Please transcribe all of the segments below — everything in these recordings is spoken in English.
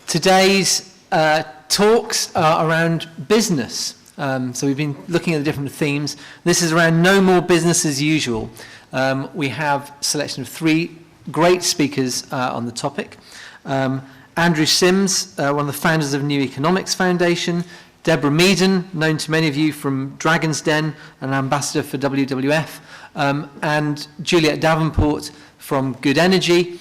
Today's talks are around business. So we've been looking at the different themes. This is around no more business as usual. We have a selection of three great speakers on the topic. Andrew Sims, one of the founders of New Economics Foundation, Deborah Meaden, known to many of you from Dragon's Den, an ambassador for WWF, and Juliet Davenport from Good Energy,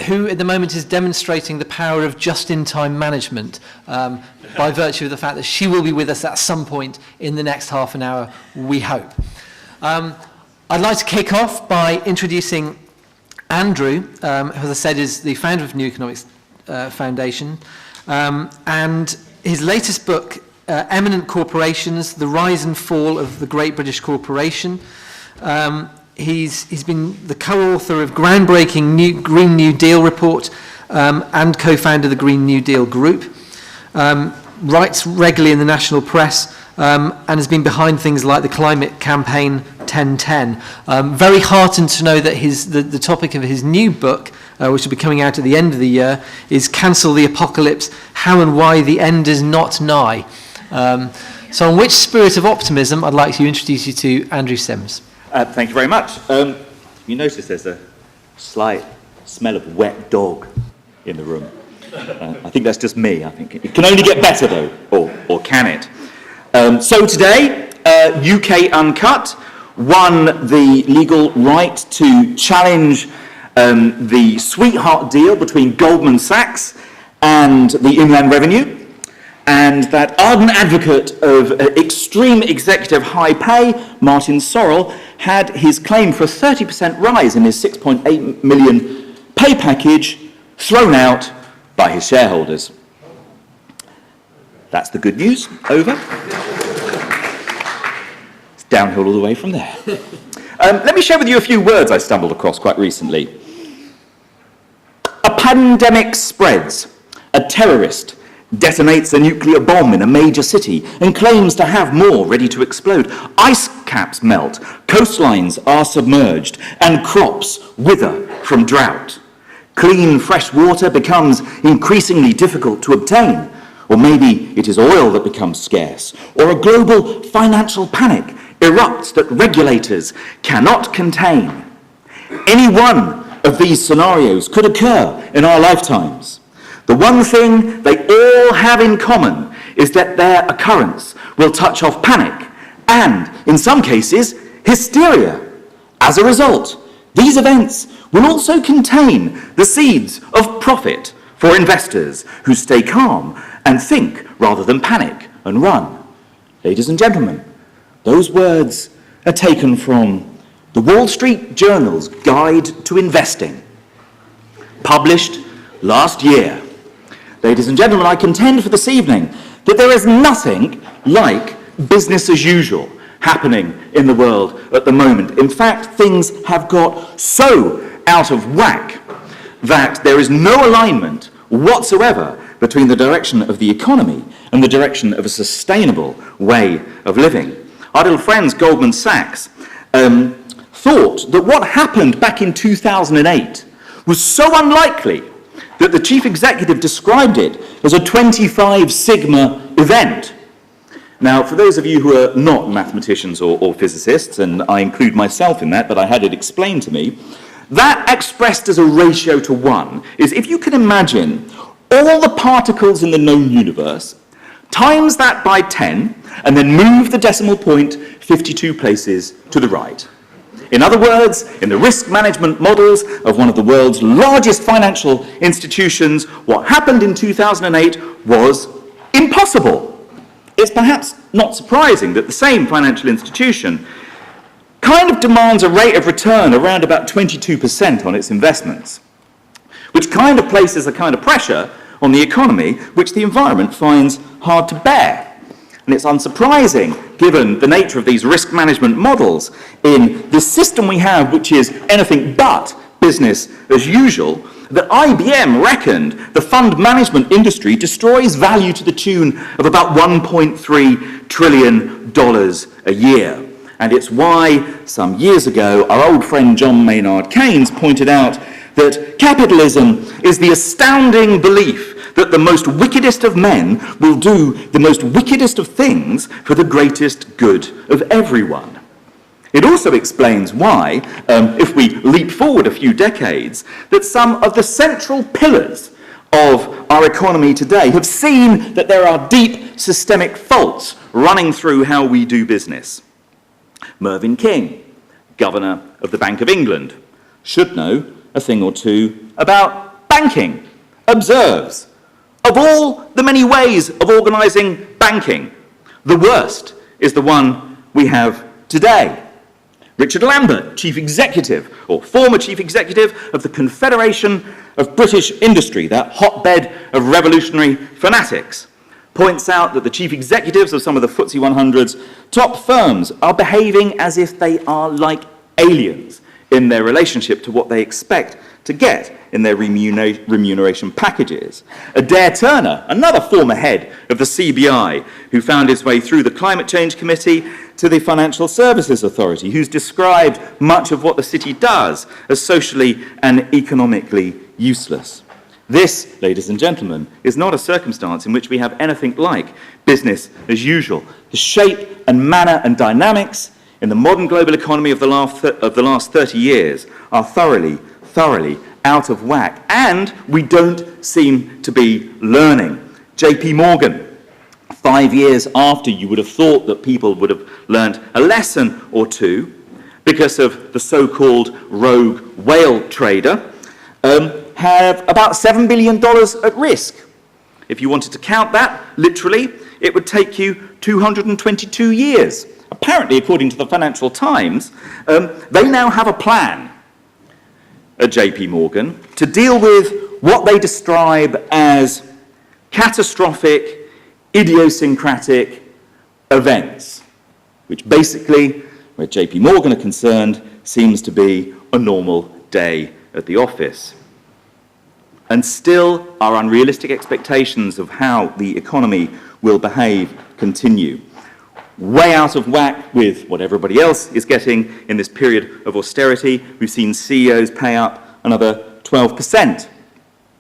who at the moment is demonstrating the power of just-in-time management by virtue of the fact that she will be with us at some point in the next half an hour, we hope. I'd like to kick off by introducing Andrew, who, as I said, is the founder of New Economics Foundation, and his latest book, Eminent Corporations, The Rise and Fall of the Great British Corporation. He's been the co-author of groundbreaking Green New Deal report and co-founder of the Green New Deal group. Writes regularly in the national press and has been behind things like the climate campaign 1010. Very heartened to know that the topic of his new book, which will be coming out at the end of the year, is Cancel the Apocalypse, How and Why the End is Not Nigh. So on which spirit of optimism, I'd like to introduce you to Andrew Sims. Thank you very much. You notice there's a slight smell of wet dog in the room. I think that's just me. I think it can only get better, though, or can it? So today, UK Uncut won the legal right to challenge the sweetheart deal between Goldman Sachs and the Inland Revenue. And that ardent advocate of extreme executive high pay, Martin Sorrell, had his claim for a 30% rise in his 6.8 million pay package thrown out by his shareholders. That's the good news. Over. It's downhill all the way from there. Let me share with you a few words I stumbled across quite recently. A pandemic spreads. A terrorist detonates a nuclear bomb in a major city and claims to have more ready to explode. Ice caps melt, coastlines are submerged, and crops wither from drought. Clean, fresh water becomes increasingly difficult to obtain, or maybe it is oil that becomes scarce, or a global financial panic erupts that regulators cannot contain. Any one of these scenarios could occur in our lifetimes. The one thing they all have in common is that their occurrence will touch off panic and, in some cases, hysteria. As a result, these events will also contain the seeds of profit for investors who stay calm and think rather than panic and run. Ladies and gentlemen, those words are taken from the Wall Street Journal's Guide to Investing, published last year. Ladies and gentlemen, I contend for this evening that there is nothing like business as usual happening in the world at the moment. In fact, things have got so out of whack that there is no alignment whatsoever between the direction of the economy and the direction of a sustainable way of living. Our little friends, Goldman Sachs, thought that what happened back in 2008 was so unlikely that the chief executive described it as a 25 sigma event. Now, for those of you who are not mathematicians or physicists, and I include myself in that, but I had it explained to me, that expressed as a ratio to 1 is if you can imagine all the particles in the known universe, times that by 10, and then move the decimal point 52 places to the right. In other words, in the risk management models of one of the world's largest financial institutions, what happened in 2008 was impossible. It's perhaps not surprising that the same financial institution kind of demands a rate of return around about 22% on its investments, which kind of places a kind of pressure on the economy which the environment finds hard to bear. And it's unsurprising, given the nature of these risk management models, in the system we have, which is anything but business as usual, that IBM reckoned the fund management industry destroys value to the tune of about $1.3 trillion a year. And it's why, some years ago, our old friend John Maynard Keynes pointed out that capitalism is the astounding belief that the most wickedest of men will do the most wickedest of things for the greatest good of everyone. It also explains why, if we leap forward a few decades, that some of the central pillars of our economy today have seen that there are deep systemic faults running through how we do business. Mervyn King, Governor of the Bank of England, should know a thing or two about banking, observes, of all the many ways of organising banking, the worst is the one we have today. Richard Lambert, Chief Executive, or former Chief Executive of the Confederation of British Industry, that hotbed of revolutionary fanatics, points out that the chief executives of some of the FTSE 100's top firms are behaving as if they are like aliens in their relationship to what they expect to get in their remuneration packages. Adair Turner, another former head of the CBI, who found his way through the Climate Change Committee to the Financial Services Authority, who's described much of what the city does as socially and economically useless. This, ladies and gentlemen, is not a circumstance in which we have anything like business as usual. The shape and manner and dynamics in the modern global economy of the last 30 years are thoroughly out of whack, and we don't seem to be learning. JP Morgan, 5 years after you would have thought that people would have learned a lesson or two because of the so-called rogue whale trader, have about $7 billion at risk. If you wanted to count that literally, it would take you 222 years. Apparently, according to the Financial Times, they now have a plan at JP Morgan to deal with what they describe as catastrophic, idiosyncratic events, which basically, where JP Morgan are concerned, seems to be a normal day at the office. And still, our unrealistic expectations of how the economy will behave continue. Way out of whack with what everybody else is getting in this period of austerity. We've seen CEOs pay up another 12%.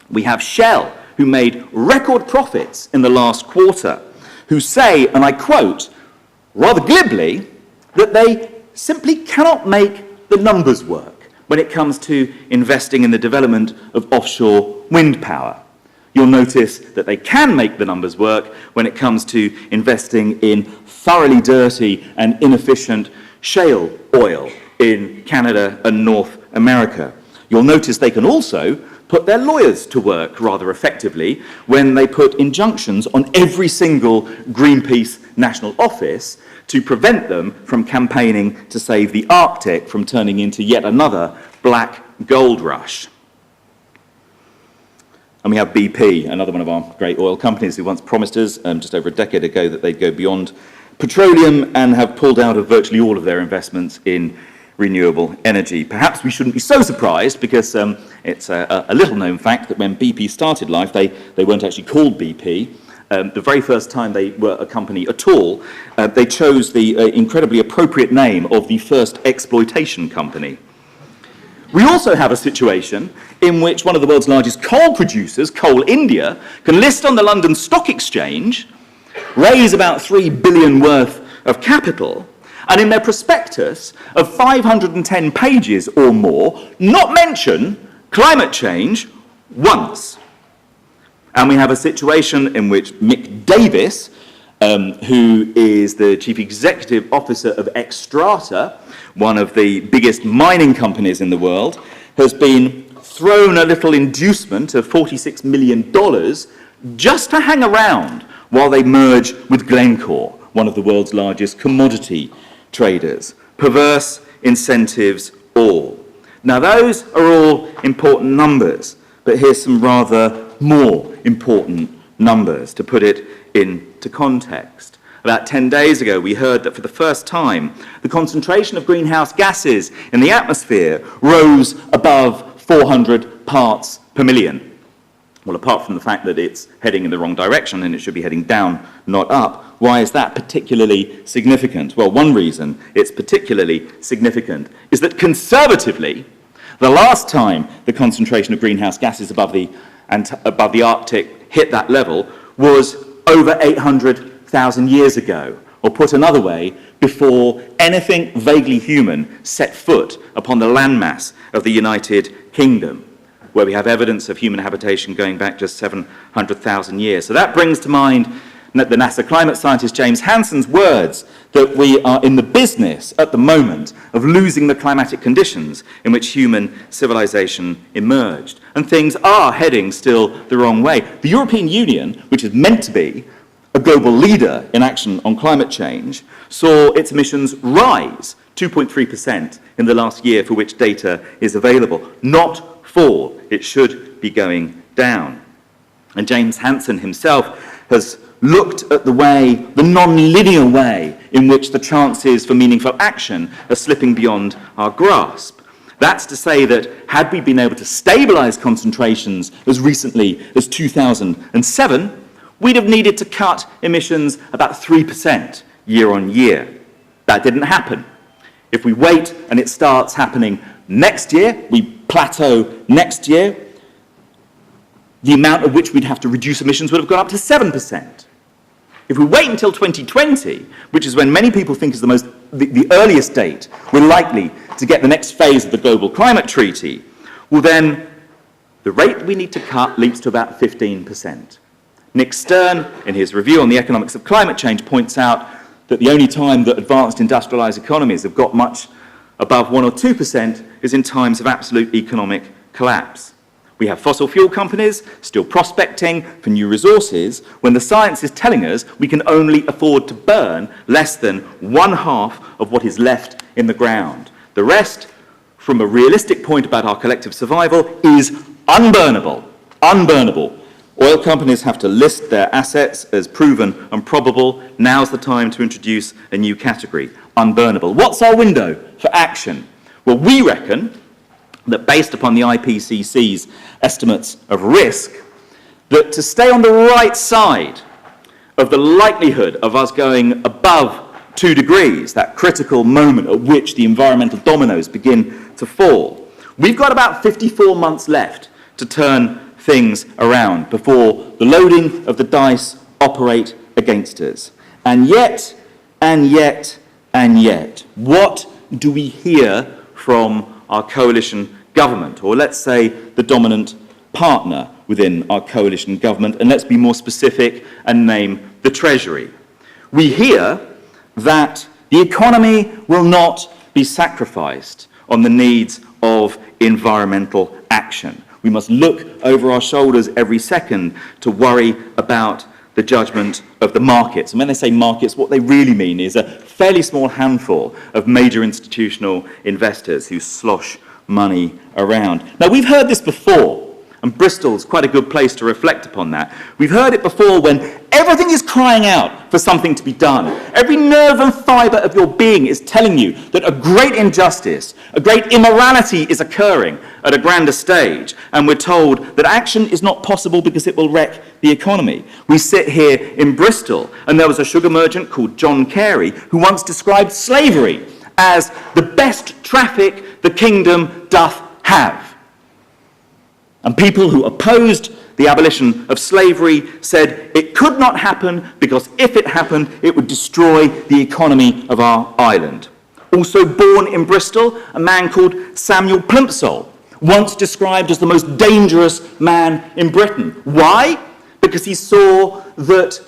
We have Shell, who made record profits in the last quarter, who say, and I quote, rather glibly, that they simply cannot make the numbers work when it comes to investing in the development of offshore wind power. You'll notice that they can make the numbers work when it comes to investing in thoroughly dirty and inefficient shale oil in Canada and North America. You'll notice they can also put their lawyers to work rather effectively when they put injunctions on every single Greenpeace national office to prevent them from campaigning to save the Arctic from turning into yet another black gold rush. And we have BP, another one of our great oil companies, who once promised us just over a decade ago that they'd go beyond petroleum and have pulled out of virtually all of their investments in renewable energy. Perhaps we shouldn't be so surprised, because it's a little-known fact that when BP started life, they weren't actually called BP. The very first time they were a company at all, they chose the incredibly appropriate name of the first exploitation company. We also have a situation in which one of the world's largest coal producers, Coal India, can list on the London Stock Exchange, raise about $3 billion worth of capital, and in their prospectus of 510 pages or more, not mention climate change once. And we have a situation in which Mick Davis, who is the chief executive officer of Xstrata, one of the biggest mining companies in the world, has been thrown a little inducement of $46 million just to hang around while they merge with Glencore, one of the world's largest commodity traders. Perverse incentives all. Now, those are all important numbers, but here's some rather more important numbers to put it into context. About 10 days ago, we heard that for the first time, the concentration of greenhouse gases in the atmosphere rose above 400 parts per million. Well, apart from the fact that it's heading in the wrong direction and it should be heading down, not up, why is that particularly significant? Well, one reason it's particularly significant is that conservatively, the last time the concentration of greenhouse gases above the Arctic hit that level was over 800,000 years ago. Or put another way, before anything vaguely human set foot upon the landmass of the United Kingdom, where we have evidence of human habitation going back just 700,000 years. So that brings to mind the NASA climate scientist James Hansen's words that we are in the business at the moment of losing the climatic conditions in which human civilization emerged. And things are heading still the wrong way. The European Union, which is meant to be a global leader in action on climate change, saw its emissions rise 2.3% in the last year for which data is available, not fall. It should be going down. And James Hansen himself has looked at the way, the non-linear way in which the chances for meaningful action are slipping beyond our grasp. That's to say that had we been able to stabilize concentrations as recently as 2007, we'd have needed to cut emissions about 3% year on year. That didn't happen. If we wait and it starts happening next year, we plateau next year, the amount at which we'd have to reduce emissions would have gone up to 7%. If we wait until 2020, which is when many people think is the earliest date we're likely to get the next phase of the Global Climate Treaty, well then the rate we need to cut leaps to about 15%. Nick Stern, in his review on the economics of climate change, points out that the only time that advanced industrialized economies have got much above 1 or 2% is in times of absolute economic collapse. We have fossil fuel companies still prospecting for new resources when the science is telling us we can only afford to burn less than 1/2 of what is left in the ground. The rest, from a realistic point about our collective survival, is unburnable. Unburnable. Oil companies have to list their assets as proven and probable. Now's the time to introduce a new category, unburnable. What's our window for action? Well, we reckon that based upon the IPCC's estimates of risk, that to stay on the right side of the likelihood of us going above 2 degrees, that critical moment at which the environmental dominoes begin to fall, we've got about 54 months left to turn things around before the loading of the dice operate against us. And yet, what do we hear from our coalition government, or let's say the dominant partner within our coalition government, and let's be more specific and name the Treasury? We hear that the economy will not be sacrificed on the needs of environmental action. We must look over our shoulders every second to worry about the judgment of the markets. And when they say markets, what they really mean is a fairly small handful of major institutional investors who slosh money around. Now, we've heard this before, and Bristol's quite a good place to reflect upon that. We've heard it before when everything is crying out for something to be done. Every nerve and fibre of your being is telling you that a great injustice, a great immorality is occurring at a grander stage, and we're told that action is not possible because it will wreck the economy. We sit here in Bristol, and there was a sugar merchant called John Carey who once described slavery as the best traffic the kingdom doth have. And people who opposed the abolition of slavery said it could not happen because if it happened, it would destroy the economy of our island. Also born in Bristol, a man called Samuel Plimsoll, once described as the most dangerous man in Britain. Why? Because he saw that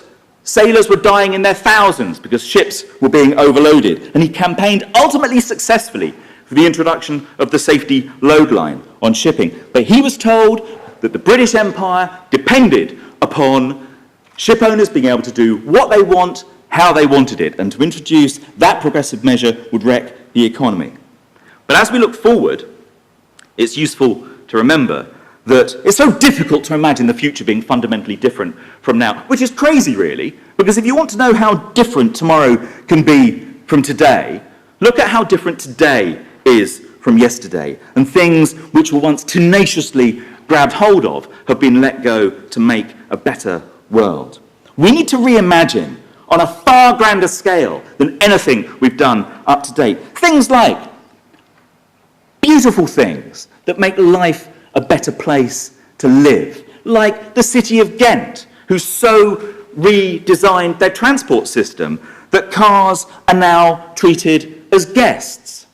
sailors were dying in their thousands because ships were being overloaded. And he campaigned ultimately successfully for the introduction of the safety load line on shipping. But he was told that the British Empire depended upon ship owners being able to do what they want, how they wanted it, and to introduce that progressive measure would wreck the economy. But as we look forward, it's useful to remember that it's so difficult to imagine the future being fundamentally different from now, which is crazy, really, because if you want to know how different tomorrow can be from today, look at how different today is from yesterday, and things which were once tenaciously grabbed hold of have been let go to make a better world. We need to reimagine on a far grander scale than anything we've done up to date. Things like beautiful things that make life a better place to live, like the city of Ghent, who so redesigned their transport system that cars are now treated as guests.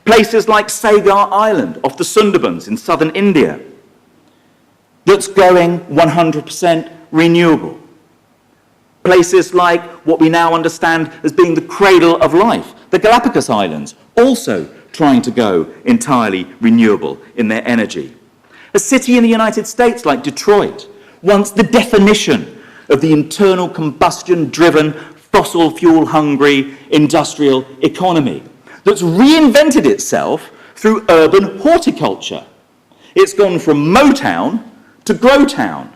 Places like Sagar Island off the Sundarbans in southern India, that's going 100% renewable. Places like what we now understand as being the cradle of life, the Galapagos Islands, also trying to go entirely renewable in their energy. A city in the United States like Detroit, once the definition of the internal combustion-driven, fossil fuel-hungry industrial economy, that's reinvented itself through urban horticulture. It's gone from Motown to Growtown.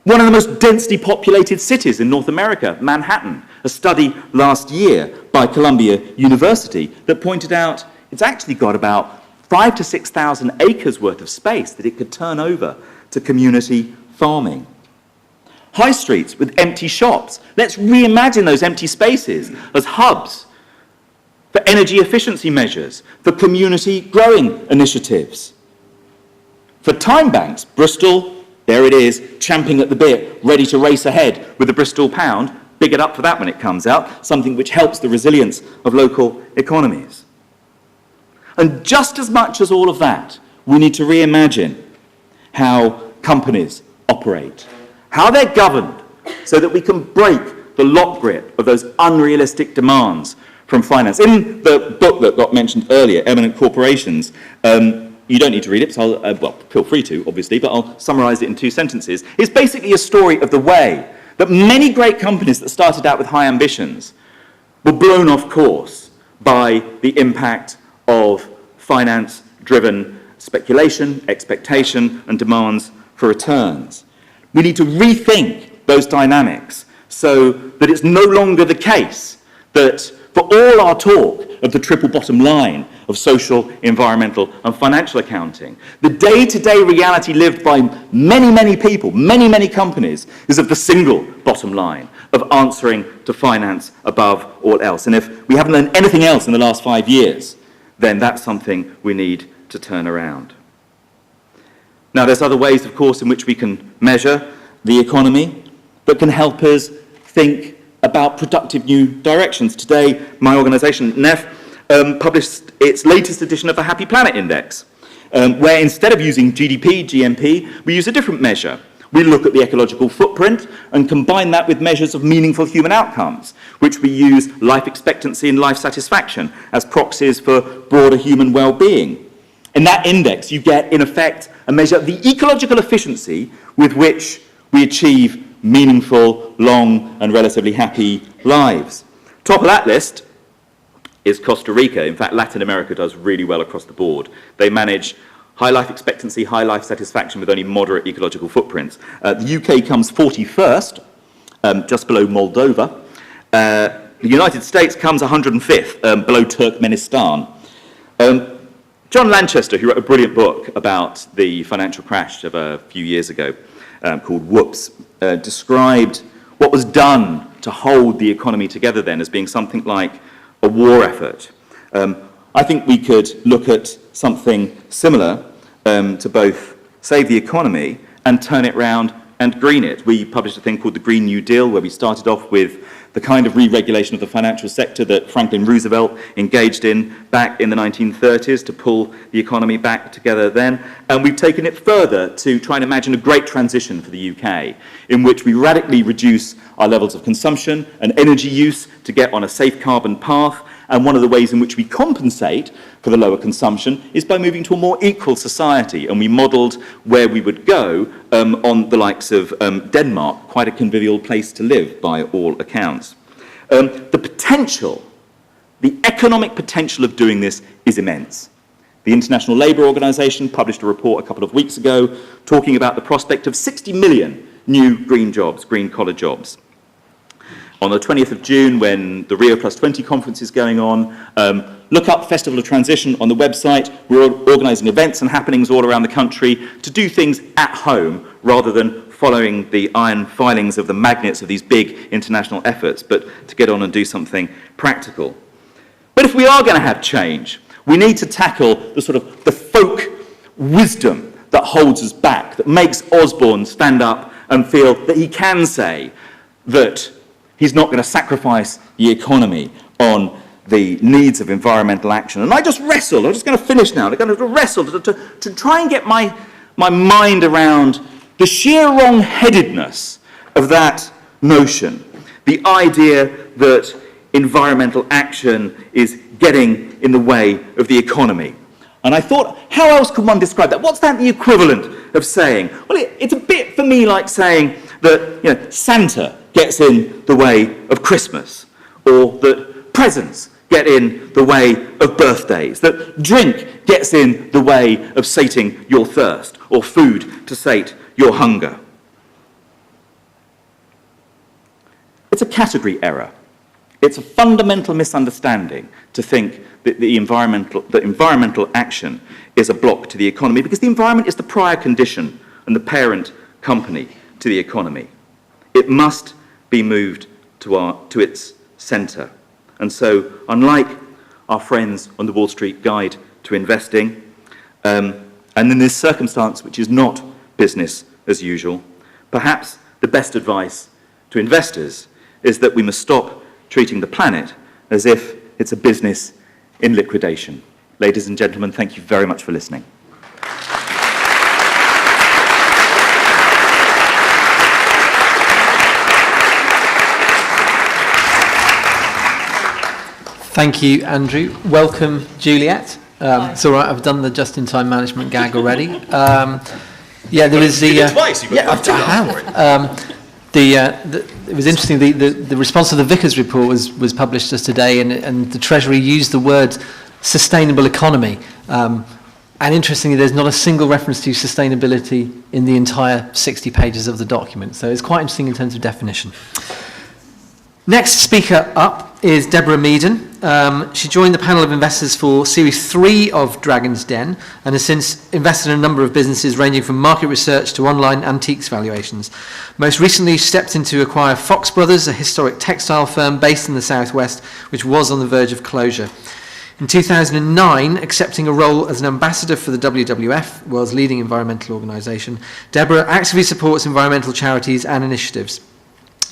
One of the most densely populated cities in North America, Manhattan, a study last year by Columbia University that pointed out it's actually got about 5,000 to 6,000 acres worth of space that it could turn over to community farming. High streets with empty shops. Let's reimagine those empty spaces as hubs for energy efficiency measures, for community growing initiatives. For time banks, Bristol, there it is, champing at the bit, ready to race ahead with the Bristol pound. Big it up for that when it comes out, something which helps the resilience of local economies. And just as much as all of that, we need to reimagine how companies operate, how they're governed, so that we can break the lock grip of those unrealistic demands from finance. In the book that got mentioned earlier, Eminent Corporations, you don't need to read it, so well, feel free to, obviously, but I'll summarize it in 2 sentences. It's basically a story of the way that many great companies that started out with high ambitions were blown off course by the impact of finance-driven speculation, expectation, and demands for returns. We need to rethink those dynamics so that it's no longer the case that for all our talk of the triple bottom line of social, environmental, and financial accounting, the day-to-day reality lived by many, many people, many, many companies, is of the single bottom line of answering to finance above all else. And if we haven't learned anything else in the last 5 years, then that's something we need to turn around. Now, there's other ways, of course, in which we can measure the economy that can help us think about productive new directions. Today, my organisation, NEF, published its latest edition of the Happy Planet Index, where instead of using GDP, GNP, we use a different measure. We look at the ecological footprint and combine that with measures of meaningful human outcomes, which we use life expectancy and life satisfaction as proxies for broader human well-being. In that index, you get, in effect, a measure of the ecological efficiency with which we achieve meaningful, long, and relatively happy lives. Top of that list is Costa Rica. In fact, Latin America does really well across the board. They manage high life expectancy, high life satisfaction with only moderate ecological footprints. The UK comes 41st, just below Moldova. The United States comes 105th, below Turkmenistan. John Lanchester, who wrote a brilliant book about the financial crash of a few years ago, called Whoops, described what was done to hold the economy together then as being something like a war effort. I think we could look at something similar to both save the economy and turn it round and green it. We published a thing called the Green New Deal, where we started off with the kind of re-regulation of the financial sector that Franklin Roosevelt engaged in back in the 1930s to pull the economy back together then. And we've taken it further to try and imagine a great transition for the UK, in which we radically reduce our levels of consumption and energy use to get on a safe carbon path. And one of the ways in which we compensate for the lower consumption is by moving to a more equal society. And we modelled where we would go on the likes of Denmark, quite a convivial place to live by all accounts. The potential, the economic potential of doing this is immense. The International Labour Organization published a report a couple of weeks ago talking about the prospect of 60 million new green jobs, green collar jobs. On the 20th of June, when the Rio Plus 20 conference is going on, look up Festival of Transition on the website. We're organising events and happenings all around the country to do things at home rather than following the iron filings of the magnets of these big international efforts, but to get on and do something practical. But if we are going to have change, we need to tackle the sort of the folk wisdom that holds us back, that makes Osborne stand up and feel that he can say that he's not going to sacrifice the economy on the needs of environmental action. And I just wrestled, I'm just going to finish now, I'm going to wrestle to try and get my mind around the sheer wrong-headedness of that notion, the idea that environmental action is getting in the way of the economy. And I thought, how else could one describe that? What's that the equivalent of saying? Well, it's a bit for me like saying that Santa gets in the way of Christmas, or that presents get in the way of birthdays, that drink gets in the way of sating your thirst, or food to sate your hunger. It's a category error. It's a fundamental misunderstanding to think that environmental action is a block to the economy, because the environment is the prior condition and the parent company to the economy. It must be moved to its centre. And so, unlike our friends on the Wall Street Guide to Investing, and in this circumstance which is not business as usual, perhaps the best advice to investors is that we must stop treating the planet as if it's a business in liquidation. Ladies and gentlemen, thank you very much for listening. Thank you, Andrew. Welcome, Juliet. It's all right, I've done the just-in-time management gag already. Yeah, there is the... You did it twice, yeah, I have. It was interesting, the response to the Vickers report was published just today, and the Treasury used the word sustainable economy. And interestingly, there's not a single reference to sustainability in the entire 60 pages of the document. So it's quite interesting in terms of definition. Next speaker up is Deborah Meaden. She joined the panel of investors for Series 3 of Dragon's Den and has since invested in a number of businesses ranging from market research to online antiques valuations. Most recently, she stepped in to acquire Fox Brothers, a historic textile firm based in the southwest, which was on the verge of closure. In 2009, accepting a role as an ambassador for the WWF, world's leading environmental organisation, Deborah actively supports environmental charities and initiatives.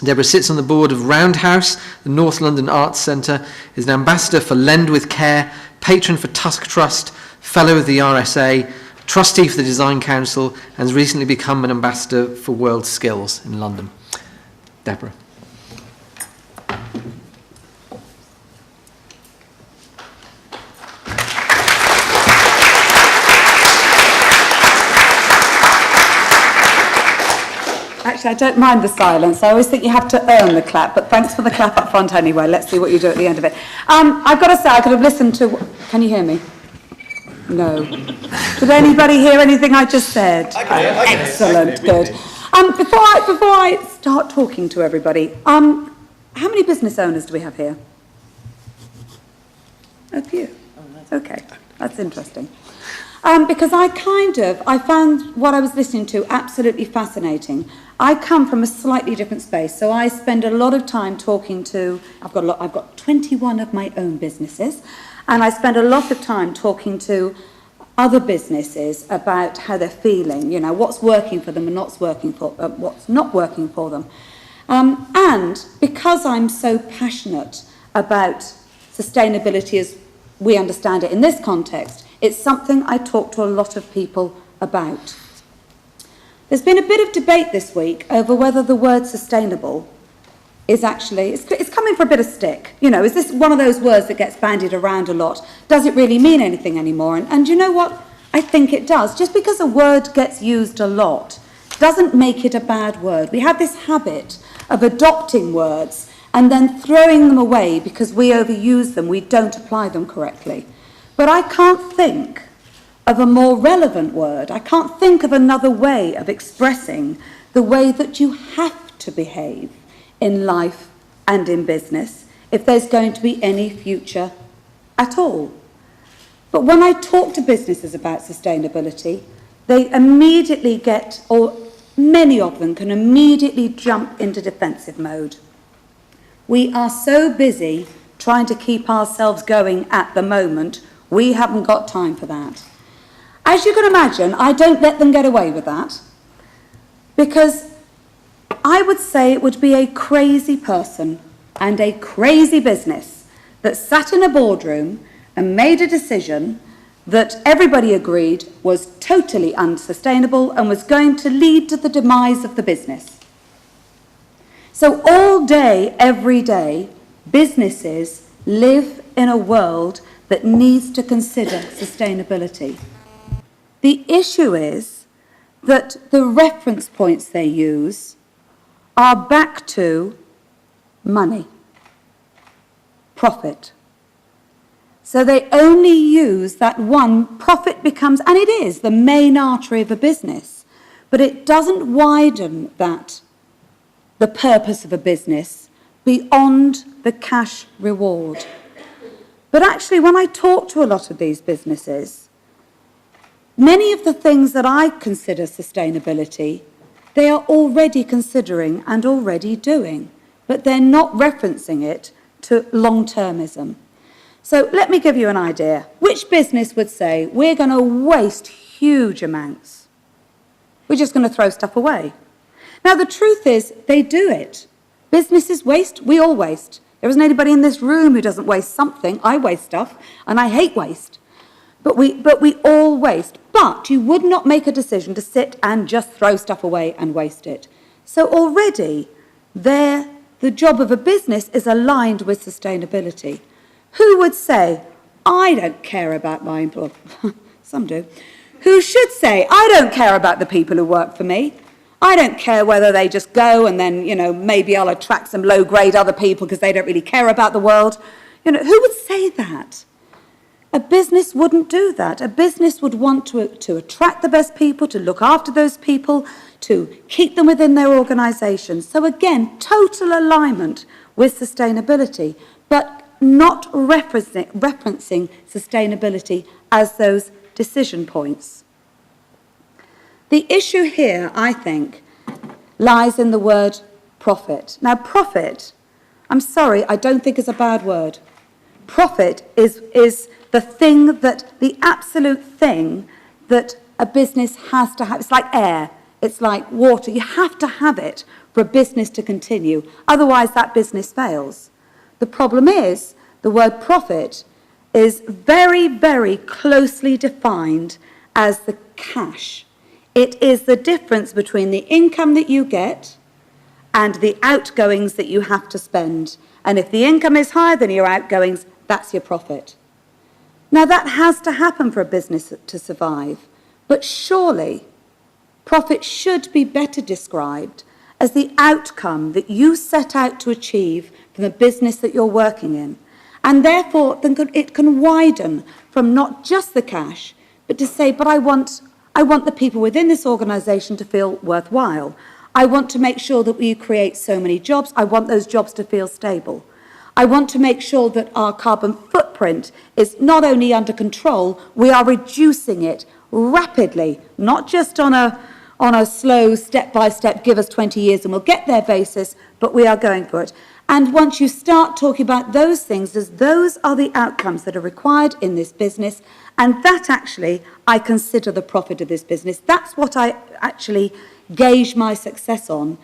Deborah sits on the board of Roundhouse, the North London Arts Centre, is an ambassador for Lend With Care, patron for Tusk Trust, fellow of the RSA, trustee for the Design Council, and has recently become an ambassador for World Skills in London. Deborah. Actually, I don't mind the silence. I always think you have to earn the clap, but thanks for the clap up front anyway. Let's see what you do at the end of it. I've got to say, I could have listened to... Can you hear me? No. Did anybody hear anything I just said? I can hear. Excellent, good. Before I start talking to everybody, how many business owners do we have here? A few. Okay, that's interesting. Because I found what I was listening to absolutely fascinating. I come from a slightly different space, so I spend a lot of time talking to, I've got 21 of my own businesses, and I spend a lot of time talking to other businesses about how they're feeling, what's working for them and what's not working for them. And because I'm so passionate about sustainability as we understand it in this context, it's something I talk to a lot of people about. There's been a bit of debate this week over whether the word sustainable is actually, it's coming for a bit of stick. Is this one of those words that gets bandied around a lot? Does it really mean anything anymore? And you know what? I think it does. Just because a word gets used a lot doesn't make it a bad word. We have this habit of adopting words and then throwing them away because we overuse them, we don't apply them correctly. But I can't think of a more relevant word. I can't think of another way of expressing the way that you have to behave in life and in business if there's going to be any future at all. But when I talk to businesses about sustainability, they immediately or many of them can immediately jump into defensive mode. We are so busy trying to keep ourselves going at the moment, we haven't got time for that. As you can imagine, I don't let them get away with that, because I would say it would be a crazy person and a crazy business that sat in a boardroom and made a decision that everybody agreed was totally unsustainable and was going to lead to the demise of the business. So all day, every day, businesses live in a world that needs to consider sustainability. The issue is that the reference points they use are back to money, profit. So they only use that one. Profit becomes, and it is, the main artery of a business, but it doesn't widen that, the purpose of a business, beyond the cash reward. But actually, when I talk to a lot of these businesses, many of the things that I consider sustainability, they are already considering and already doing, but they're not referencing it to long-termism. So let me give you an idea. Which business would say, we're going to waste huge amounts? We're just going to throw stuff away. Now, the truth is, they do it. Businesses waste, we all waste. There isn't anybody in this room who doesn't waste something. I waste stuff, and I hate waste. But we all waste. But you would not make a decision to sit and just throw stuff away and waste it. So already, the job of a business is aligned with sustainability. Who would say, I don't care about my employees? Some do. Who should say, I don't care about the people who work for me. I don't care whether they just go and then, maybe I'll attract some low-grade other people because they don't really care about the world. Who would say that? A business wouldn't do that. A business would want to attract the best people, to look after those people, to keep them within their organisation. So again, total alignment with sustainability, but not referencing sustainability as those decision points. The issue here, I think, lies in the word profit. Now, profit, I'm sorry, I don't think is a bad word. Profit is the thing the absolute thing that a business has to have. It's like air, it's like water. You have to have it for a business to continue. Otherwise, that business fails. The problem is, the word profit is very, very closely defined as the cash. It is the difference between the income that you get and the outgoings that you have to spend. And if the income is higher than your outgoings, that's your profit. Now, that has to happen for a business to survive. But surely, profit should be better described as the outcome that you set out to achieve from the business that you're working in. And therefore, it can widen from not just the cash, but to say, but I want the people within this organisation to feel worthwhile. I want to make sure that we create so many jobs. I want those jobs to feel stable. I want to make sure that our carbon footprint is not only under control, we are reducing it rapidly, not just on a slow, step-by-step, give us 20 years and we'll get there basis, but we are going for it. And once you start talking about those things, as those are the outcomes that are required in this business, and that actually I consider the profit of this business. That's what I actually gauge my success on.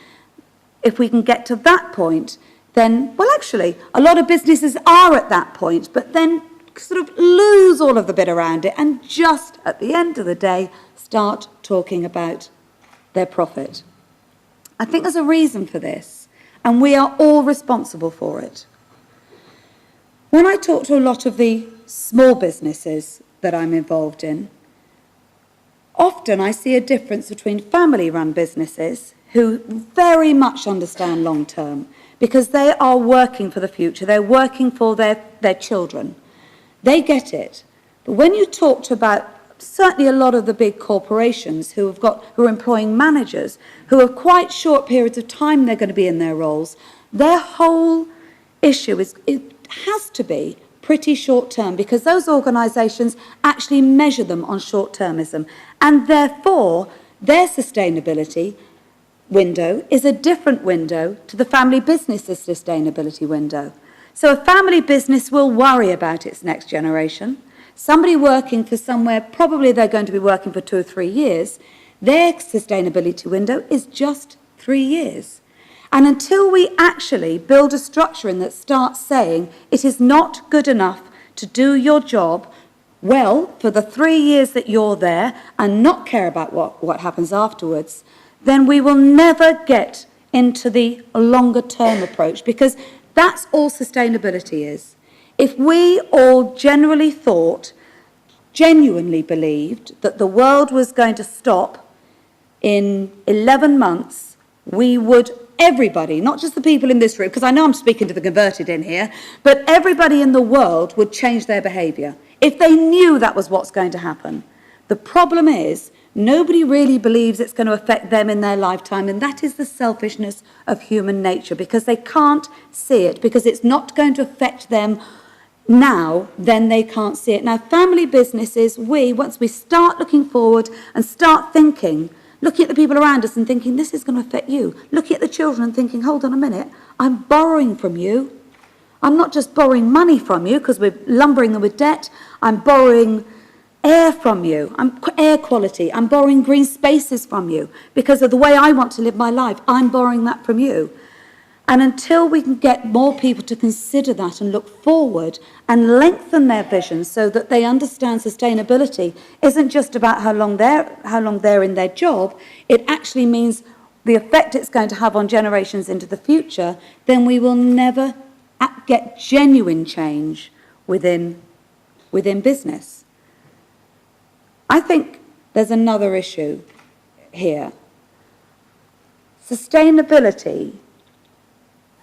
If we can get to that point, then, well, actually, a lot of businesses are at that point, but then sort of lose all of the bit around it and just at the end of the day start talking about their profit. I think there's a reason for this, and we are all responsible for it. When I talk to a lot of the small businesses that I'm involved in, often I see a difference between family-run businesses who very much understand long-term because they are working for the future, they're working for their children. They get it. But when you talk to about certainly a lot of the big corporations who are employing managers who are quite short periods of time they're going to be in their roles, their whole issue it has to be pretty short-term because those organisations actually measure them on short-termism, and therefore their sustainability window is a different window to the family business's sustainability window. So a family business will worry about its next generation. Somebody working for somewhere, probably they're going to be working for 2 or 3 years, their sustainability window is just 3 years. And until we actually build a structure in that starts saying it is not good enough to do your job well for the 3 years that you're there and not care about what happens afterwards, then we will never get into the longer term approach, because that's all sustainability is. If we all genuinely believed that the world was going to stop in 11 months, we would, everybody, not just the people in this room, because I know I'm speaking to the converted in here, but everybody in the world would change their behaviour if they knew that was what's going to happen. The problem is, nobody really believes it's going to affect them in their lifetime, and that is the selfishness of human nature, because they can't see it, because it's not going to affect them now, then they can't see it. Now, family businesses, once we start looking forward and start thinking, looking at the people around us and thinking, this is going to affect you, looking at the children and thinking, hold on a minute, I'm borrowing from you. I'm not just borrowing money from you because we're lumbering them with debt, I'm borrowing air from you, air quality, I'm borrowing green spaces from you because of the way I want to live my life, I'm borrowing that from you. And until we can get more people to consider that and look forward and lengthen their vision so that they understand sustainability isn't just about how long they're in their job, it actually means the effect it's going to have on generations into the future, then we will never get genuine change within business. I think there's another issue here. Sustainability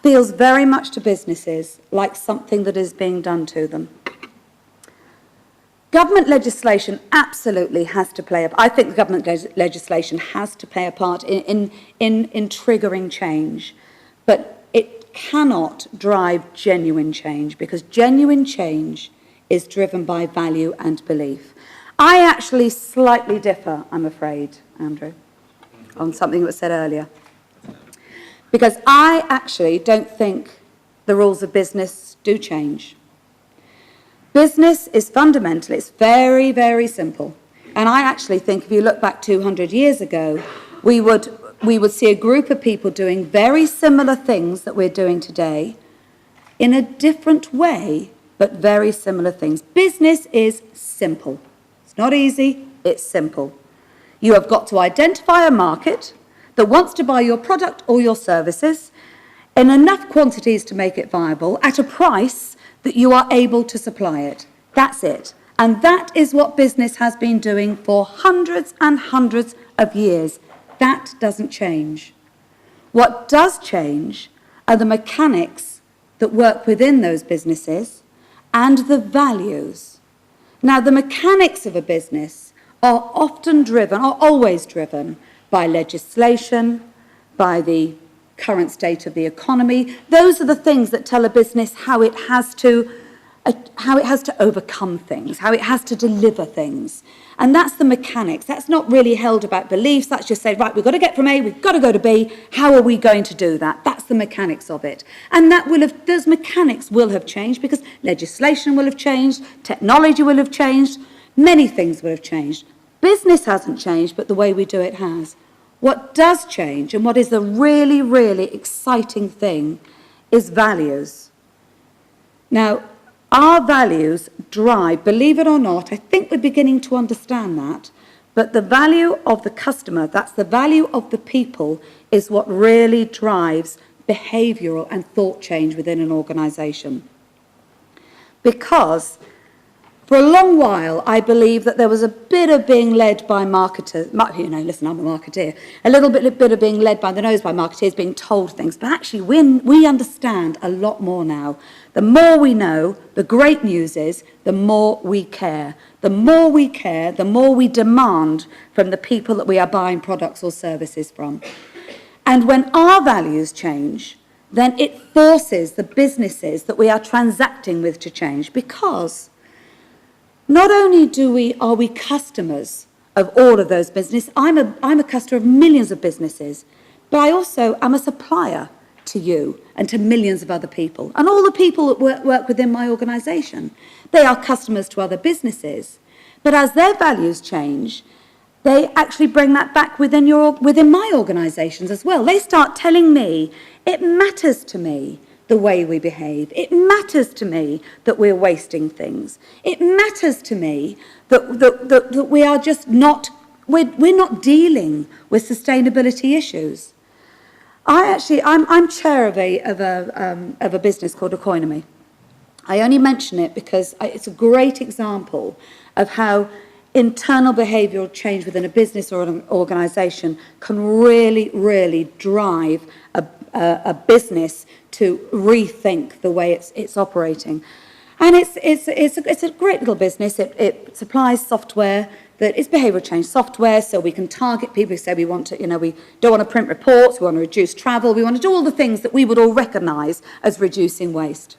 feels very much to businesses like something that is being done to them. Government legislation absolutely has to play I think the government legislation has to play a part in triggering change, but it cannot drive genuine change, because genuine change is driven by value and belief. I actually slightly differ, I'm afraid, Andrew, on something that was said earlier. Because I actually don't think the rules of business do change. Business is fundamental, it's very, very simple. And I actually think if you look back 200 years ago, we would see a group of people doing very similar things that we're doing today in a different way, but very similar things. Business is simple. It's not easy, it's simple. You have got to identify a market that wants to buy your product or your services in enough quantities to make it viable at a price that you are able to supply it. That's it. And that is what business has been doing for hundreds and hundreds of years. That doesn't change. What does change are the mechanics that work within those businesses and the values. Now, the mechanics of a business are always driven by legislation, by the current state of the economy. Those are the things that tell a business how it has to overcome things, how it has to deliver things. And that's the mechanics. That's not really held about beliefs. That's just saying, right, we've got to get from A, we've got to go to B. How are we going to do that? That's the mechanics of it. And those mechanics will have changed because legislation will have changed, technology will have changed, many things will have changed. Business hasn't changed, but the way we do it has. What does change, and what is the really, really exciting thing, is values. Now, our values drive, believe it or not, I think we're beginning to understand that, but the value of the customer, that's the value of the people, is what really drives behavioural and thought change within an organisation. Because for a long while, I believe that there was a bit of being led by marketers. Listen, I'm a marketeer. A little bit of being led by the nose by marketeers, being told things. But actually, we understand a lot more now. The more we know, the great news is, the more we care. The more we care, the more we demand from the people that we are buying products or services from. And when our values change, then it forces the businesses that we are transacting with to change, because not only are we customers of all of those businesses, I'm a customer of millions of businesses, but I also am a supplier to you and to millions of other people. And all the people that work within my organisation, they are customers to other businesses. But as their values change, they actually bring that back within my organisations as well. They start telling me, it matters to me the way we behave. It matters to me that we're wasting things. It matters to me that we are just not, we're not dealing with sustainability issues. I'm chair of a business called Economy. I only mention it because it's a great example of how internal behavioural change within a business or an organisation can really, really drive a business to rethink the way it's operating. And it's a great little business. It supplies software that is behavioural change software, so we can target people who say we want to, we don't want to print reports, we want to reduce travel, we want to do all the things that we would all recognise as reducing waste.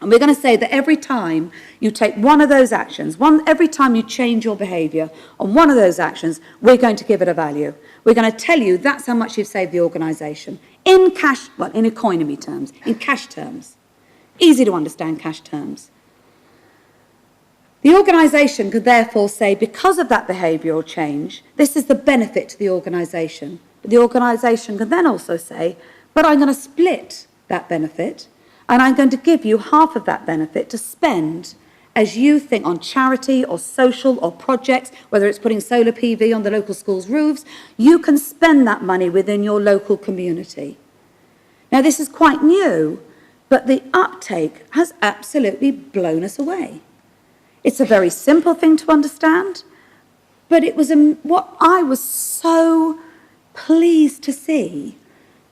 And we're going to say that every time you take one of those actions, every time you change your behaviour on one of those actions, we're going to give it a value. We're going to tell you that's how much you've saved the organisation. In cash, well, in economy terms, in cash terms. Easy to understand cash terms. The organisation could therefore say, because of that behavioural change, this is the benefit to the organisation. But the organisation can then also say, but I'm going to split that benefit, and I'm going to give you half of that benefit to spend as you think on charity or social or projects, whether it's putting solar PV on the local school's roofs, you can spend that money within your local community. Now, this is quite new, but the uptake has absolutely blown us away. It's a very simple thing to understand, but it was what I was so pleased to see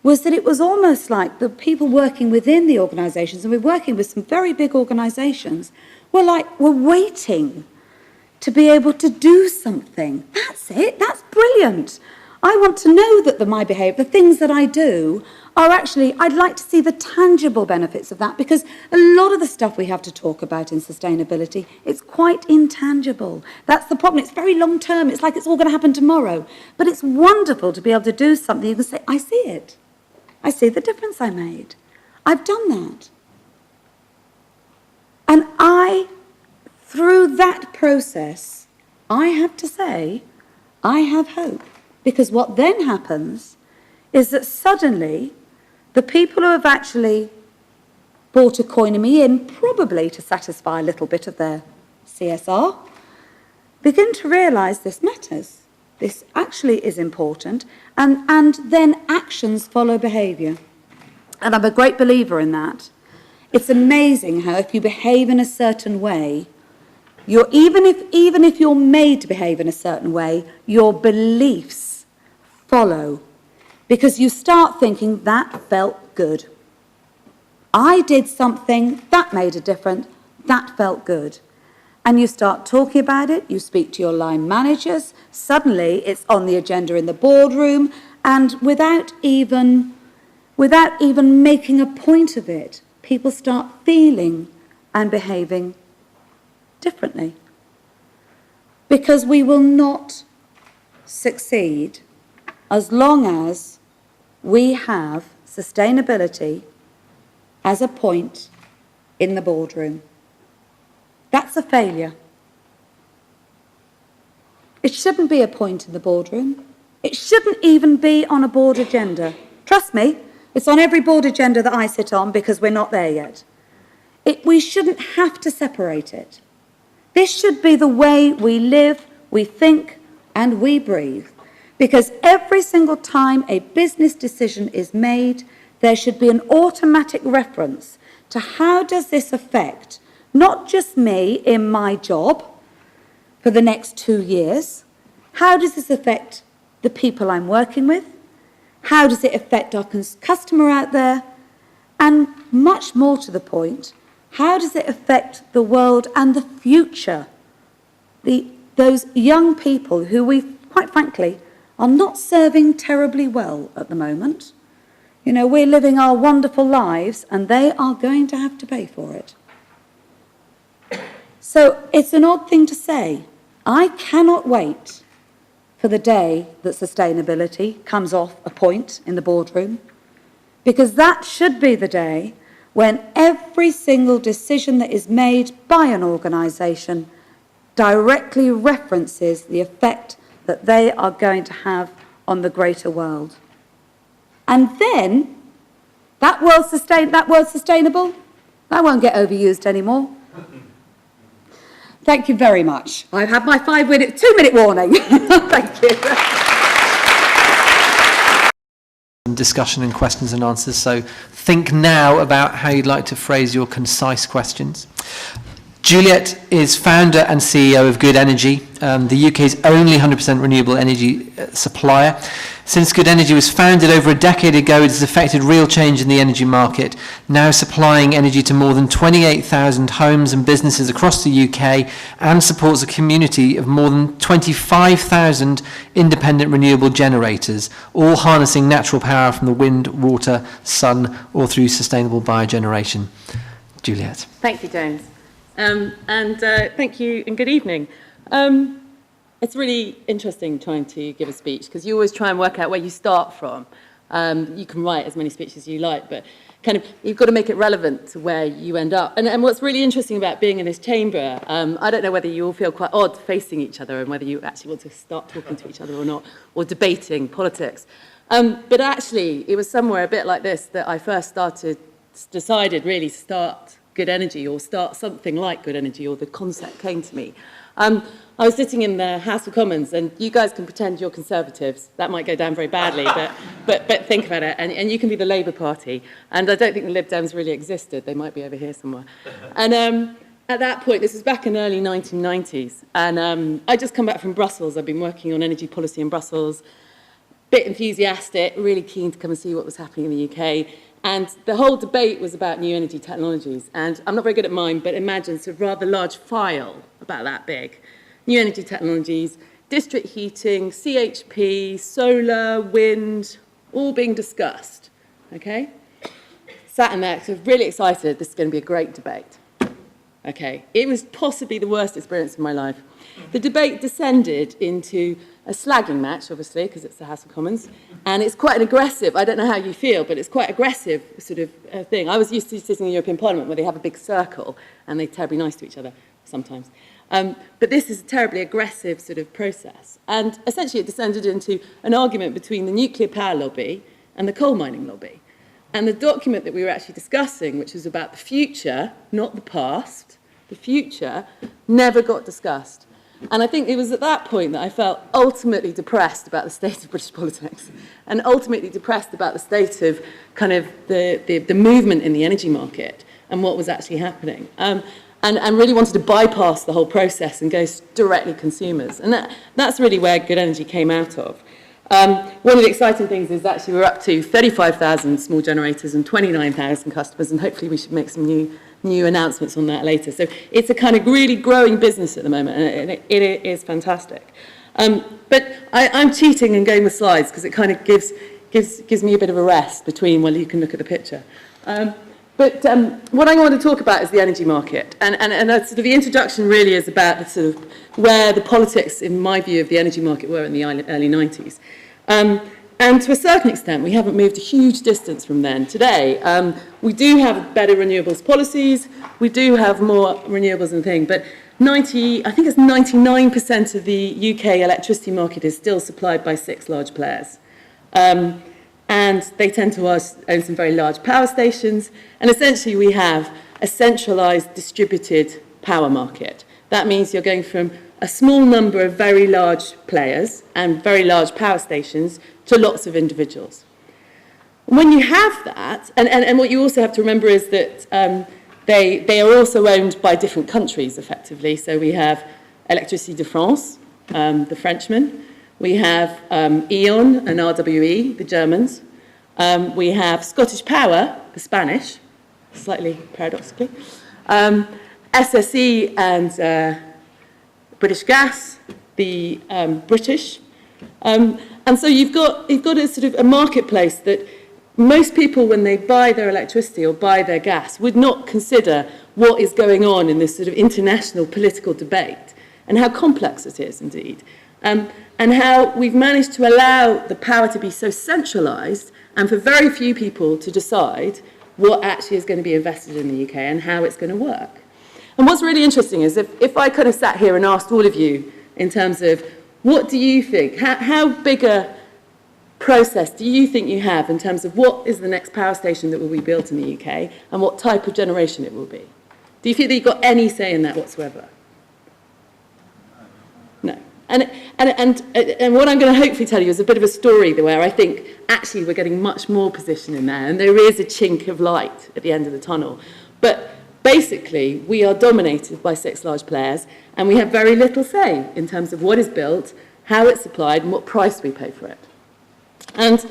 was that it was almost like the people working within the organisations, and we're working with some very big organisations, were waiting to be able to do something. That's it. That's brilliant. I want to know that my behaviour, the things that I do, are actually, I'd like to see the tangible benefits of that, because a lot of the stuff we have to talk about in sustainability, it's quite intangible. That's the problem. It's very long term. It's like it's all going to happen tomorrow. But it's wonderful to be able to do something. You can say, I see it. I see the difference I made. I've done that. And through that process, I have to say, I have hope. Because what then happens is that suddenly the people who have actually bought Economy in, probably to satisfy a little bit of their CSR, begin to realise this matters. This actually is important, and then actions follow behaviour. And I'm a great believer in that. It's amazing how if you behave in a certain way, even if you're made to behave in a certain way, your beliefs follow. Because you start thinking, that felt good. I did something, that made a difference, that felt good. And you start talking about it, you speak to your line managers, suddenly it's on the agenda in the boardroom, and without even making a point of it, people start feeling and behaving differently. Because we will not succeed as long as we have sustainability as a point in the boardroom. That's a failure. It shouldn't be a point in the boardroom. It shouldn't even be on a board agenda. Trust me, it's on every board agenda that I sit on because we're not there yet. We shouldn't have to separate it. This should be the way we live, we think, and we breathe. Because every single time a business decision is made, there should be an automatic reference to how does this affect not just me in my job for the next 2 years, how does this affect the people I'm working with, how does it affect our customer out there, and much more to the point, how does it affect the world and the future, those young people who we, quite frankly, are not serving terribly well at the moment. We're living our wonderful lives and they are going to have to pay for it. So it's an odd thing to say. I cannot wait for the day that sustainability comes off a point in the boardroom, Because that should be the day when every single decision that is made by an organisation directly references the effect that they are going to have on the greater world. And then, that word sustainable, that won't get overused anymore. Thank you very much. I've had my 2-minute warning. Thank you. Discussion and questions and answers. So think now about how you'd like to phrase your concise questions. Juliet is founder and CEO of Good Energy, the UK's only 100% renewable energy supplier. Since Good Energy was founded over a decade ago, it has affected real change in the energy market, now supplying energy to more than 28,000 homes and businesses across the UK, and supports a community of more than 25,000 independent renewable generators, all harnessing natural power from the wind, water, sun, or through sustainable biogeneration. Juliet. Thank you, James. Thank you and good evening. It's really interesting trying to give a speech because you always try and work out where you start from. You can write as many speeches as you like, but kind of you've got to make it relevant to where you end up. And what's really interesting about being in this chamber, I don't know whether you all feel quite odd facing each other and whether you actually want to start talking to each other or not, or debating politics. But actually, it was somewhere a bit like this that I first decided really to start Good Energy, or start something like Good Energy, or the concept came to me. I was sitting in the House of Commons, and you guys can pretend you're Conservatives. That might go down very badly, but think about it. And you can be the Labour Party. And I don't think the Lib Dems really existed. They might be over here somewhere. And at that point, this was back in the early 1990s, and I'd just come back from Brussels. I'd been working on energy policy in Brussels, bit enthusiastic, really keen to come and see what was happening in the UK. And the whole debate was about new energy technologies. And I'm not very good at mine, but imagine sort of rather large file about that big. New energy technologies, district heating, CHP, solar, wind, all being discussed, okay? Sat in there, sort of really excited, this is going to be a great debate. Okay, it was possibly the worst experience of my life. The debate descended into a slagging match, obviously, because it's the House of Commons, and it's quite an aggressive, I don't know how you feel, but it's quite aggressive sort of thing. I was used to sitting in the European Parliament where they have a big circle and they're terribly nice to each other sometimes. But this is a terribly aggressive sort of process. And essentially it descended into an argument between the nuclear power lobby and the coal mining lobby. And the document that we were actually discussing, which was about the future, not the past, the future, never got discussed. And I think it was at that point that I felt ultimately depressed about the state of British politics, and ultimately depressed about the state of kind of the movement in the energy market and what was actually happening. And really wanted to bypass the whole process and go directly to consumers. And that's really where Good Energy came out of. One of the exciting things is actually we're up to 35,000 small generators and 29,000 customers, and hopefully we should make some new announcements on that later. So it's a kind of really growing business at the moment, and it is fantastic. But I'm cheating and going with slides because it kind of gives me a bit of a rest between, well, you can look at the picture. But what I want to talk about is the energy market. And that's sort of the introduction really is about the sort of where the politics, in my view, of the energy market were in the early 90s. And to a certain extent, we haven't moved a huge distance from then. Today, we do have better renewables policies. We do have more renewables and things. But I think it's 99% of the UK electricity market is still supplied by 6 large players. And they tend to own some very large power stations. And essentially, we have a centralised, distributed power market. That means you're going from a small number of very large players and very large power stations to lots of individuals. When you have that, and what you also have to remember is that they are also owned by different countries, effectively. So we have Électricité de France, the Frenchmen. We have E.ON and RWE, the Germans. We have Scottish Power, the Spanish, slightly paradoxically. SSE and British Gas, the British. And so you've got a sort of a marketplace that most people, when they buy their electricity or buy their gas, would not consider what is going on in this sort of international political debate and how complex it is indeed. and how we've managed to allow the power to be so centralised and for very few people to decide what actually is going to be invested in the UK and how it's going to work. And what's really interesting is if I kind of sat here and asked all of you in terms of what do you think, how big a process do you think you have in terms of what is the next power station that will be built in the UK and what type of generation it will be? Do you feel that you've got any say in that whatsoever? No. And what I'm going to hopefully tell you is a bit of a story where I think actually we're getting much more position in there and there is a chink of light at the end of the tunnel. But basically, we are dominated by 6 large players and we have very little say in terms of what is built, how it's supplied and what price we pay for it. And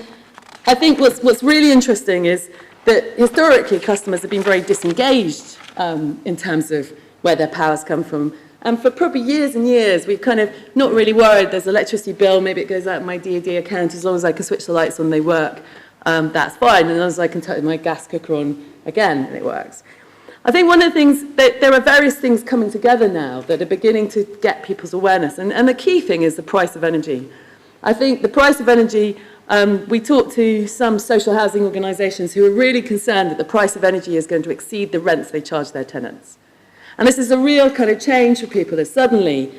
I think what's really interesting is that historically customers have been very disengaged in terms of where their powers come from. And for probably years and years, we've kind of not really worried. There's an electricity bill, maybe it goes out of my DAD account. As long as I can switch the lights on, they work. That's fine. And as long as I can turn my gas cooker on again, and it works. I think one of the things, that there are various things coming together now that are beginning to get people's awareness. And the key thing is the price of energy. I think the price of energy, we talked to some social housing organisations who are really concerned that the price of energy is going to exceed the rents they charge their tenants. And this is a real kind of change for people, as suddenly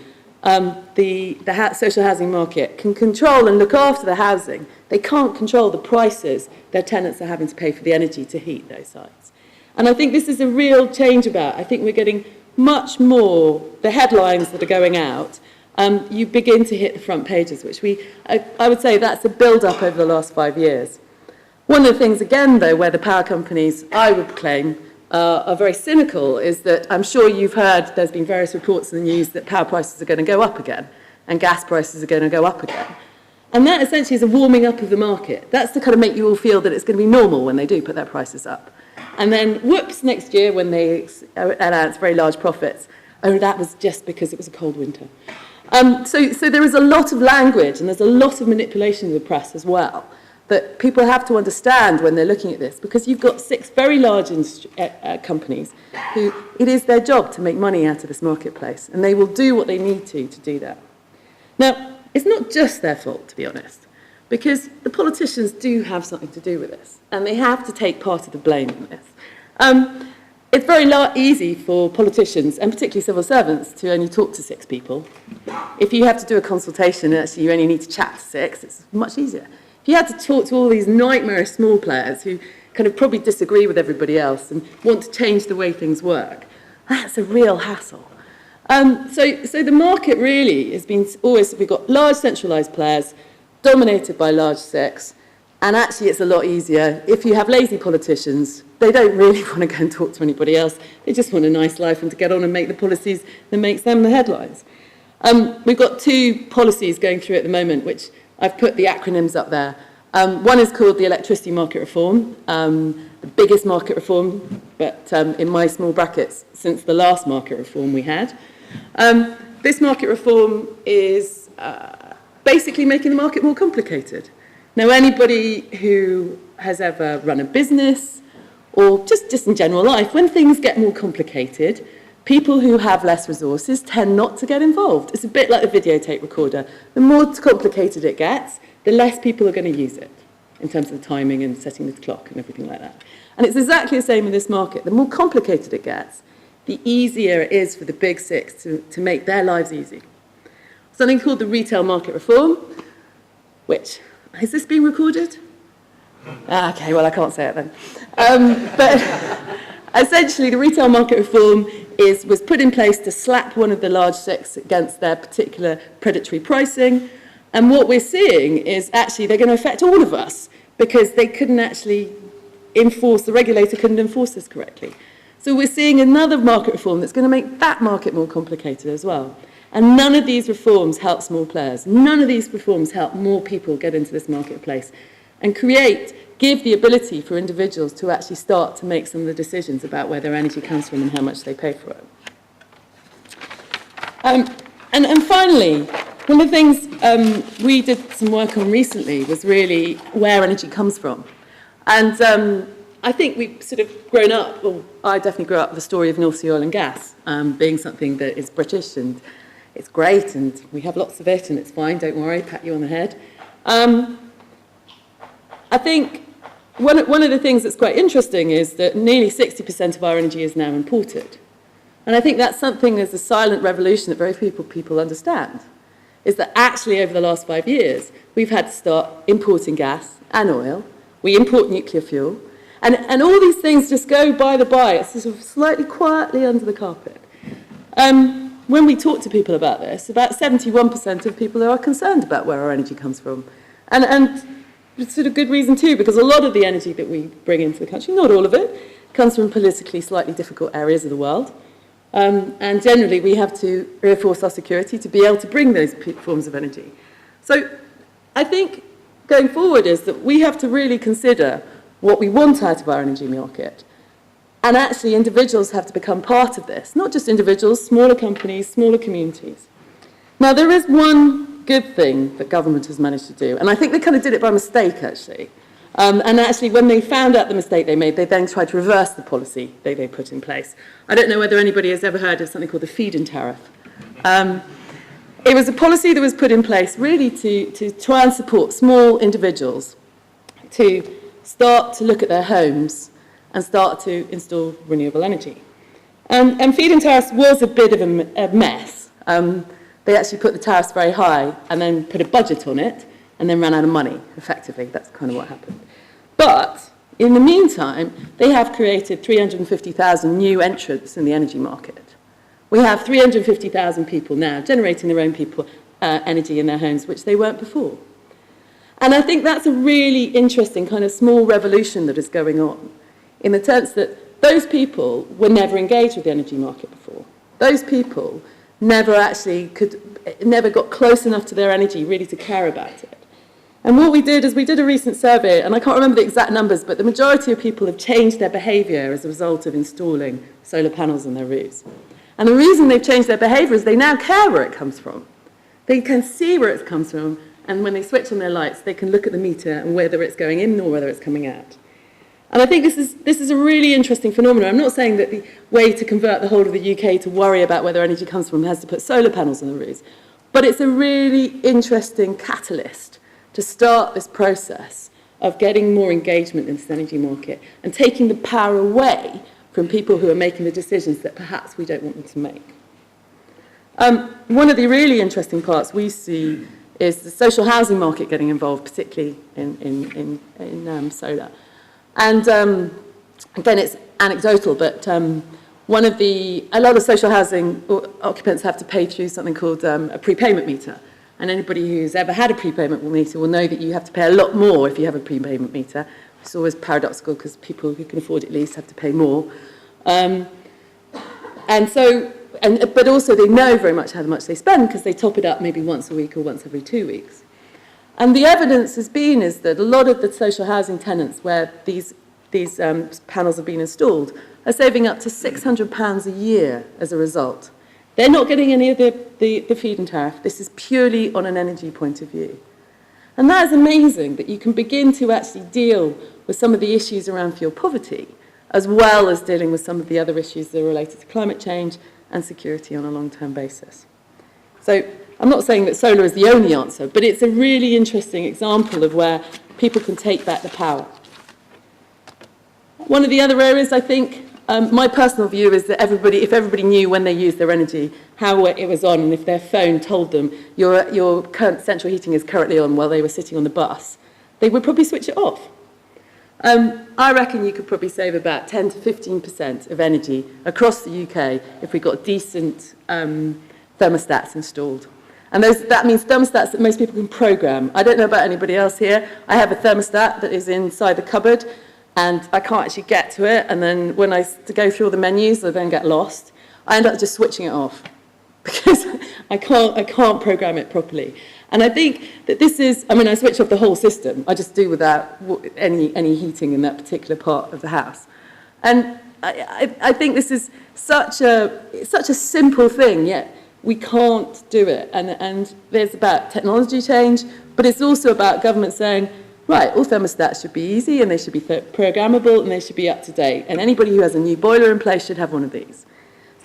the social housing market can control and look after the housing. They can't control the prices their tenants are having to pay for the energy to heat those sites. And I think this is a real change about. I think we're getting much more, the headlines that are going out, you begin to hit the front pages, which I would say that's a build-up over the last 5 years. One of the things, again, though, where the power companies, I would claim, are very cynical is that I'm sure you've heard there's been various reports in the news that power prices are going to go up again and gas prices are going to go up again. And that essentially is a warming up of the market. That's to kind of make you all feel that it's going to be normal when they do put their prices up. And then, whoops, next year when they announce very large profits, oh, that was just because it was a cold winter. So there is a lot of language and there's a lot of manipulation of the press as well that people have to understand when they're looking at this, because you've got 6 very large companies who it is their job to make money out of this marketplace, and they will do what they need to do that. Now, it's not just their fault, to be honest, because the politicians do have something to do with this, and they have to take part of the blame in this. It's very easy for politicians, and particularly civil servants, to only talk to 6 people. If you have to do a consultation and actually you only need to chat to 6, it's much easier. If you had to talk to all these nightmarish small players who kind of probably disagree with everybody else and want to change the way things work, that's a real hassle. So the market really has been always, we've got large centralised players dominated by large 6, and actually it's a lot easier. If you have lazy politicians, they don't really want to go and talk to anybody else. They just want a nice life and to get on and make the policies that makes them the headlines. We've got 2 policies going through at the moment, which I've put the acronyms up there. One is called the electricity market reform, the biggest market reform, but in my small brackets, since the last market reform we had. This market reform is basically making the market more complicated. Now, anybody who has ever run a business, or just in general life, when things get more complicated, people who have less resources tend not to get involved. It's a bit like a videotape recorder. The more complicated it gets, the less people are going to use it in terms of the timing and setting the clock and everything like that. And it's exactly the same in this market. The more complicated it gets, the easier it is for the big 6 to make their lives easy. Something called the retail market reform, which, has this been recorded? Okay, well, I can't say it then. But essentially, the retail market reform was put in place to slap one of the large 6 against their particular predatory pricing. And what we're seeing is actually they're going to affect all of us because they couldn't actually the regulator couldn't enforce this correctly. So we're seeing another market reform that's going to make that market more complicated as well. And none of these reforms help small players. None of these reforms help more people get into this marketplace and give the ability for individuals to actually start to make some of the decisions about where their energy comes from and how much they pay for it. And finally, one of the things we did some work on recently was really where energy comes from. And I think we've sort of grown up, well, I definitely grew up with the story of North Sea oil and gas being something that is British and it's great and we have lots of it and it's fine, don't worry, pat you on the head. I think one of the things that's quite interesting is that nearly 60% of our energy is now imported. And I think that's something as a silent revolution that very few people understand, is that actually over the last 5 years, we've had to start importing gas and oil. We import nuclear fuel. And all these things just go by the by. It's sort of slightly quietly under the carpet. When we talk to people about this, about 71% of people are concerned about where our energy comes from. And it's sort of good reason too, because a lot of the energy that we bring into the country, not all of it, comes from politically slightly difficult areas of the world. And generally, we have to reinforce our security to be able to bring those forms of energy. So I think going forward is that we have to really consider what we want out of our energy market. And actually, individuals have to become part of this, not just individuals, smaller companies, smaller communities. Now, there is one good thing that government has managed to do, and I think they kind of did it by mistake, actually. And actually, when they found out the mistake they made, they then tried to reverse the policy they put in place. I don't know whether anybody has ever heard of something called the feed-in tariff. It was a policy that was put in place really to try and support small individuals to start to look at their homes and start to install renewable energy. And feed-in tariffs was a bit of a mess. They actually put the tariffs very high and then put a budget on it and then ran out of money, effectively. That's kind of what happened. But in the meantime, they have created 350,000 new entrants in the energy market. We have 350,000 people now generating their own energy in their homes, which they weren't before. And I think that's a really interesting kind of small revolution that is going on, in the sense that those people were never engaged with the energy market before. Those people never got close enough to their energy really to care about it. And what we did is we did a recent survey, and I can't remember the exact numbers, but the majority of people have changed their behaviour as a result of installing solar panels on their roofs. And the reason they've changed their behaviour is they now care where it comes from. They can see where it comes from, and when they switch on their lights, they can look at the meter and whether it's going in or whether it's coming out. And I think this is a really interesting phenomenon. I'm not saying that the way to convert the whole of the UK to worry about where their energy comes from has to put solar panels on the roofs, but it's a really interesting catalyst to start this process of getting more engagement in this energy market and taking the power away from people who are making the decisions that perhaps we don't want them to make. One of the really interesting parts we see is the social housing market getting involved, particularly in solar. And again, it's anecdotal, but a lot of social housing occupants have to pay through something called a prepayment meter. And anybody who's ever had a prepayment meter will know that you have to pay a lot more if you have a prepayment meter. It's always paradoxical because people who can afford it least have to pay more. But also they know very much how much they spend because they top it up maybe once a week or once every 2 weeks. And the evidence has been is that a lot of the social housing tenants where these panels have been installed are saving up to £600 a year as a result. They're not getting any of the feed-in tariff. This is purely on an energy point of view. And that is amazing that you can begin to actually deal with some of the issues around fuel poverty, as well as dealing with some of the other issues that are related to climate change and security on a long-term basis. So I'm not saying that solar is the only answer, but it's a really interesting example of where people can take back the power. One of the other areas, I think, my personal view is that if everybody knew when they used their energy, how it was on, and if their phone told them your current central heating is currently on while they were sitting on the bus, they would probably switch it off. I reckon you could probably save about 10 to 15% of energy across the UK if we got decent thermostats installed. And that means thermostats that most people can program. I don't know about anybody else here. I have a thermostat that is inside the cupboard, and I can't actually get to it. And then when I go through all the menus, I then get lost. I end up just switching it off because I can't program it properly. And I think that I switch off the whole system. I just do without any heating in that particular part of the house. And I think this is such a simple thing, yet we can't do it. And there's about technology change, but it's also about government saying, right, all thermostats should be easy and they should be programmable and they should be up to date. And anybody who has a new boiler in place should have one of these.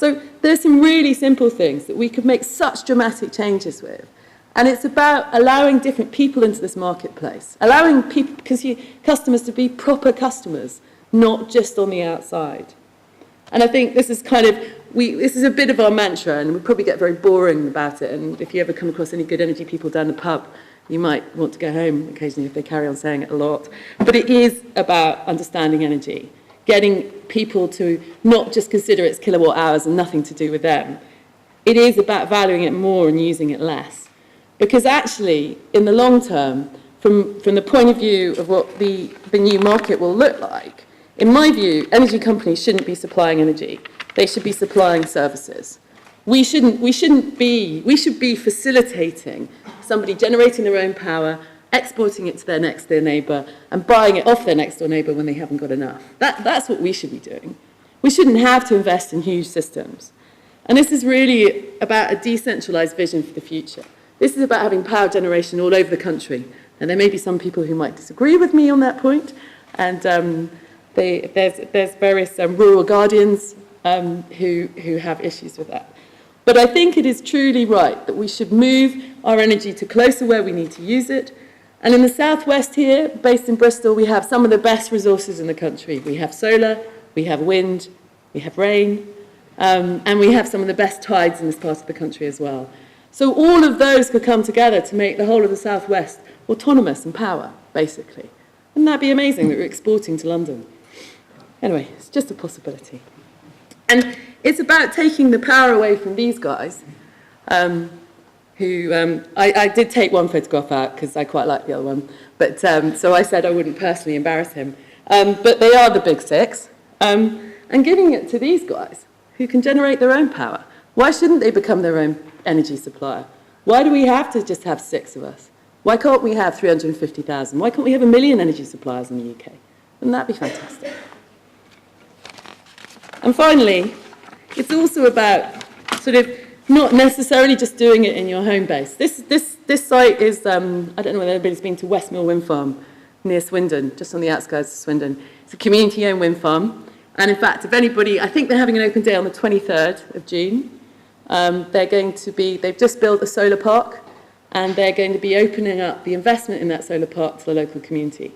So there's some really simple things that we could make such dramatic changes with. And it's about allowing different people into this marketplace, allowing people, customers to be proper customers, not just on the outside. And I think this is this is a bit of our mantra, and we probably get very boring about it. And if you ever come across any good energy people down the pub, you might want to go home occasionally if they carry on saying it a lot. But it is about understanding energy, getting people to not just consider its kilowatt hours and nothing to do with them. It is about valuing it more and using it less. Because actually, in the long term, from the point of view of what the new market will look like, in my view, energy companies shouldn't be supplying energy. They should be supplying services. We should be facilitating somebody generating their own power, exporting it to their next door neighbour, and buying it off their next door neighbour when they haven't got enough. That's what we should be doing. We shouldn't have to invest in huge systems. And this is really about a decentralised vision for the future. This is about having power generation all over the country. And there may be some people who might disagree with me on that point. And there's various rural guardians who have issues with that. But I think it is truly right that we should move our energy to closer where we need to use it. And in the southwest here, based in Bristol, we have some of the best resources in the country. We have solar, we have wind, we have rain, and we have some of the best tides in this part of the country as well. So all of those could come together to make the whole of the southwest autonomous in power, basically. Wouldn't that be amazing that we're exporting to London? Anyway, it's just a possibility. And it's about taking the power away from these guys, who I did take one photograph out because I quite like the other one, but so I said I wouldn't personally embarrass him. But they are the big six, and giving it to these guys who can generate their own power. Why shouldn't they become their own energy supplier? Why do we have to just have 6 of us? Why can't we have 350,000? Why can't we have 1 million energy suppliers in the UK? Wouldn't that be fantastic? And finally, it's also about sort of not necessarily just doing it in your home base. This site is, I don't know whether anybody's been to Westmill Wind Farm near Swindon, just on the outskirts of Swindon. It's a community-owned wind farm. And in fact, if anybody, I think they're having an open day on the 23rd of June. They've just built a solar park, and they're going to be opening up the investment in that solar park to the local community.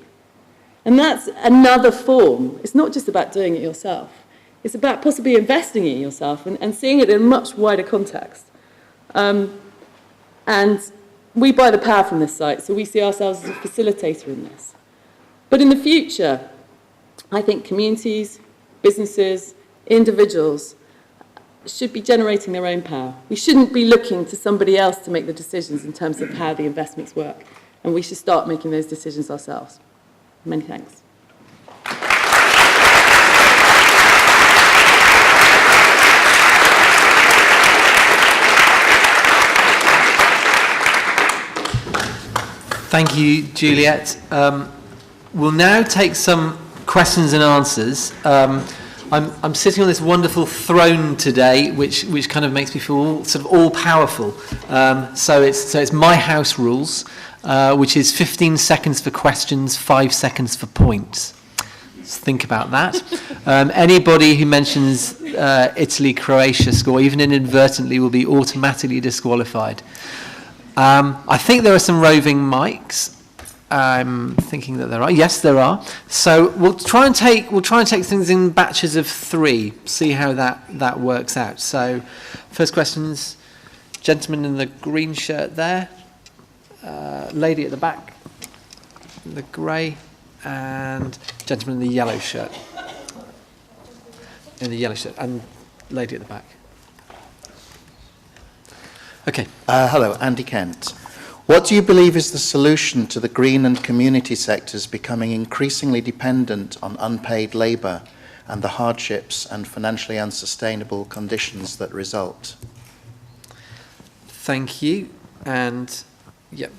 And that's another form. It's not just about doing it yourself. It's about possibly investing in yourself and seeing it in a much wider context. And we buy the power from this site, so we see ourselves as a facilitator in this. But in the future, I think communities, businesses, individuals should be generating their own power. We shouldn't be looking to somebody else to make the decisions in terms of how the investments work. And we should start making those decisions ourselves. Many thanks. Thank you, Juliet. We'll now take some questions and answers. I'm sitting on this wonderful throne today, which kind of makes me feel all powerful. So it's my house rules, which is 15 seconds for questions, 5 seconds for points. Let's think about that. Anybody who mentions Italy, Croatia score, even inadvertently, will be automatically disqualified. I think there are some roving mics. I'm thinking that there are. Yes, there are. So we'll try and take things in batches of 3. See how that works out. So, first questions, gentleman in the green shirt there, lady at the back, the grey, and gentleman in the yellow shirt. And lady at the back. Okay. Hello, Andy Kent. What do you believe is the solution to the green and community sectors becoming increasingly dependent on unpaid labour and the hardships and financially unsustainable conditions that result? Thank you. And,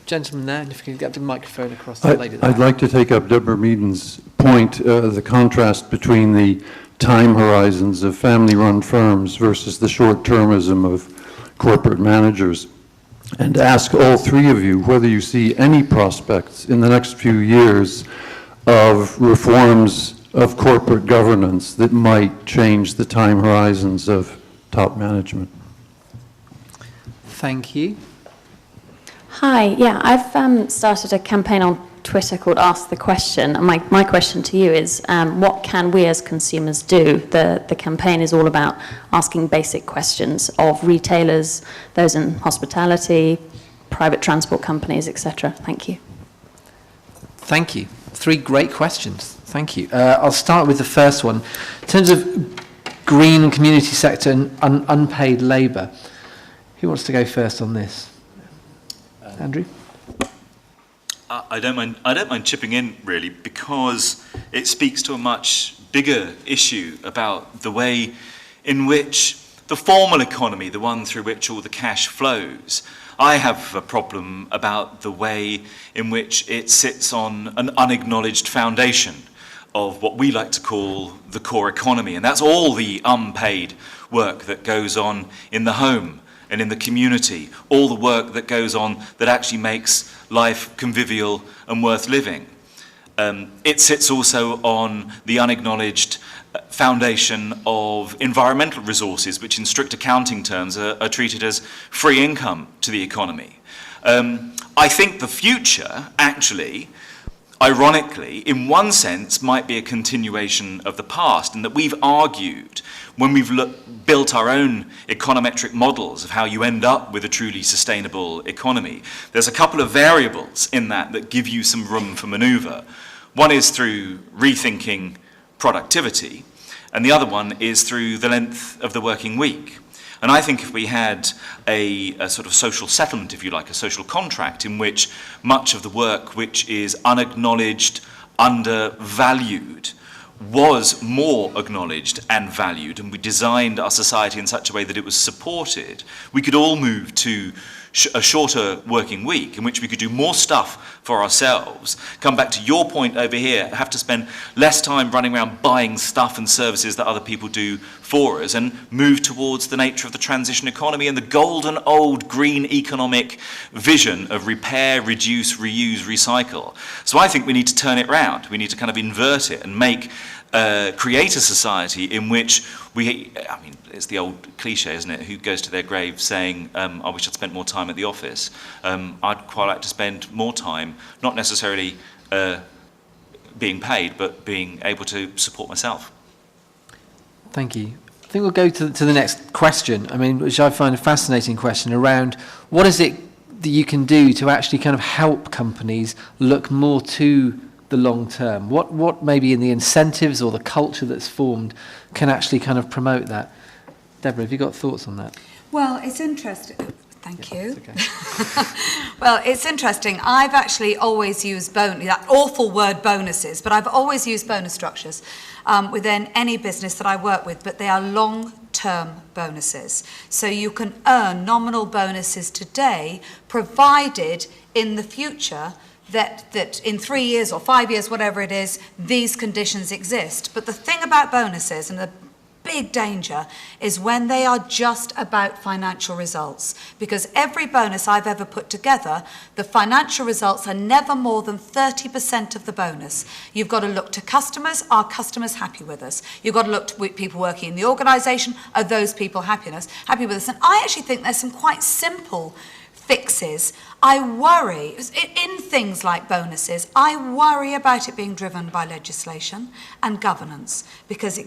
gentleman there, and if you can get the microphone across to the lady there. I'd like to take up Deborah Meaden's point, the contrast between the time horizons of family-run firms versus the short-termism of corporate managers, and ask all 3 of you whether you see any prospects in the next few years of reforms of corporate governance that might change the time horizons of top management. Thank you. Hi, yeah, I've started a campaign on Twitter called Ask the Question, and my question to you is, what can we as consumers do? The campaign is all about asking basic questions of retailers, those in hospitality, private transport companies, etc. Thank you. Thank you. 3 great questions. Thank you. I'll start with the first one. In terms of green and community sector and unpaid labour, who wants to go first on this? Andrew? I don't mind chipping in, really, because it speaks to a much bigger issue about the way in which the formal economy, the one through which all the cash flows, I have a problem about the way in which it sits on an unacknowledged foundation of what we like to call the core economy. And that's all the unpaid work that goes on in the home and in the community, all the work that goes on that actually makes life convivial and worth living. It sits also on the unacknowledged foundation of environmental resources, which in strict accounting terms are treated as free income to the economy. I think the future, actually, ironically, in one sense, might be a continuation of the past, and that we've argued when we've built our own econometric models of how you end up with a truly sustainable economy. There's a couple of variables in that give you some room for manoeuvre. One is through rethinking productivity, and the other one is through the length of the working week. And I think if we had a sort of social settlement, if you like, a social contract in which much of the work which is unacknowledged, undervalued, was more acknowledged and valued, and we designed our society in such a way that it was supported, we could all move to a shorter working week in which we could do more stuff for ourselves, come back to your point over here, have to spend less time running around buying stuff and services that other people do for us, and move towards the nature of the transition economy and the golden old green economic vision of repair, reduce, reuse, recycle. So I think we need to turn it round. We need to kind of invert it and create a society in which it's the old cliche, isn't it? Who goes to their grave saying, I wish I'd spent more time at the office. I'd quite like to spend more time, not necessarily being paid, but being able to support myself. Thank you. I think we'll go to the next question, which I find a fascinating question around what is it that you can do to actually kind of help companies look more to the long term? What maybe in the incentives or the culture that's formed can actually kind of promote that? Deborah, have you got thoughts on that? Well, it's interesting. Thank you. Okay. Well, it's interesting. I've actually always used that awful word bonuses, but I've always used bonus structures within any business that I work with, but they are long-term bonuses. So you can earn nominal bonuses today, provided in the future that in 3 years or 5 years, whatever it is, these conditions exist. But the thing about bonuses, and the big danger, is when they are just about financial results. Because every bonus I've ever put together, the financial results are never more than 30% of the bonus. You've got to look to customers. Are customers happy with us? You've got to look to people working in the organisation. Are those people happy with us? And I actually think there's some quite simple fixes. I worry, in things like bonuses, I worry about it being driven by legislation and governance. Because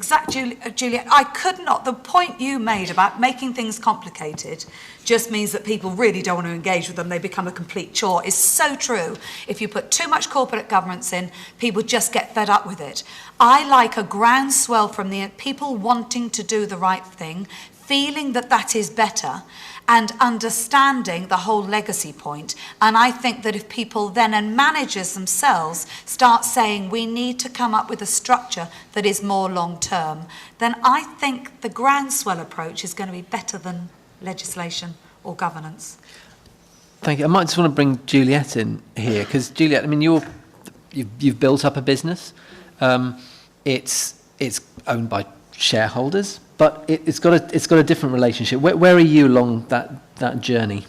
Juliet, I could not, the point you made about making things complicated just means that people really don't want to engage with them. They become a complete chore. Is so true. If you put too much corporate governance in, people just get fed up with it. I like a groundswell from the people wanting to do the right thing, feeling that is better, and understanding the whole legacy point. And I think that if people then, and managers themselves, start saying we need to come up with a structure that is more long-term, then I think the groundswell approach is going to be better than legislation or governance. Thank you. I might just want to bring Juliet in here, because Juliet, you've built up a business. It's owned by shareholders, but it's got a different relationship. Where are you along that journey?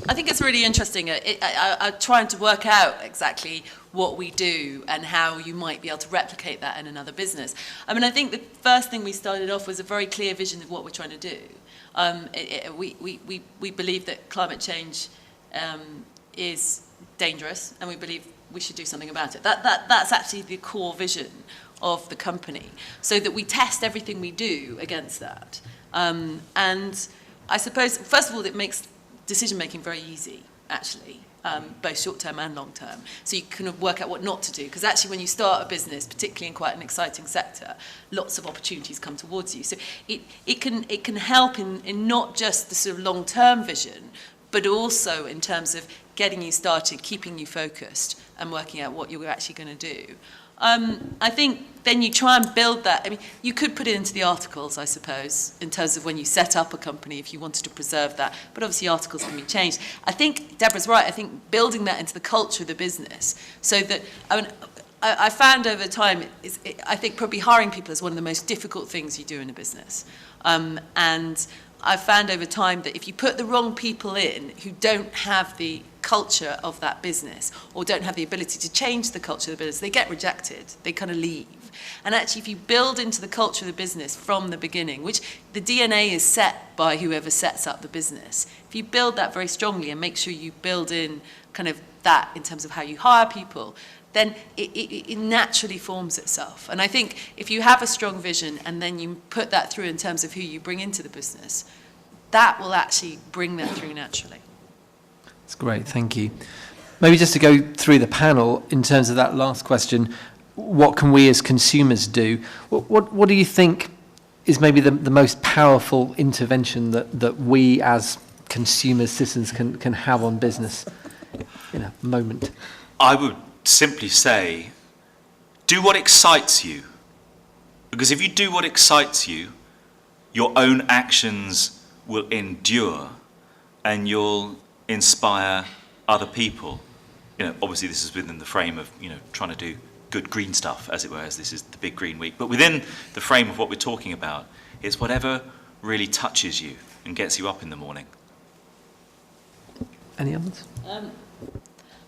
I think it's really interesting. I'm trying to work out exactly what we do and how you might be able to replicate that in another business. I mean, I think the first thing we started off was a very clear vision of what we're trying to do. We believe that climate change is dangerous, and we believe we should do something about it. That's actually the core vision of the company, so that we test everything we do against that. And I suppose, first of all, it makes decision-making very easy, actually, both short-term and long-term. So you can work out what not to do, because actually when you start a business, particularly in quite an exciting sector, lots of opportunities come towards you. So it can help in not just the sort of long-term vision, but also in terms of getting you started, keeping you focused, and working out what you're actually going to do. I think then you try and build that. I mean, you could put it into the articles, I suppose, in terms of when you set up a company, if you wanted to preserve that. But obviously articles can be changed. I think Deborah's right. I think building that into the culture of the business, so that, I mean, I found over time, I think probably hiring people is one of the most difficult things you do in a business. And I've found over time that if you put the wrong people in who don't have the culture of that business, or don't have the ability to change the culture of the business, they get rejected, they kind of leave. And actually, if you build into the culture of the business from the beginning, which the DNA is set by whoever sets up the business, if you build that very strongly and make sure you build in kind of that in terms of how you hire people, then it naturally forms itself. And I think if you have a strong vision and then you put that through in terms of who you bring into the business, that will actually bring that through naturally. That's great, thank you. Maybe just to go through the panel in terms of that last question, what can we as consumers do? What do you think is maybe the most powerful intervention that we as consumers, citizens can have on business in a moment? I would simply say, do what excites you. Because if you do what excites you, your own actions will endure and you'll inspire other people. You know, obviously this is within the frame of, you know, trying to do good green stuff, as it were, as this is the big green week. But within the frame of what we're talking about, it's whatever really touches you and gets you up in the morning. Any others?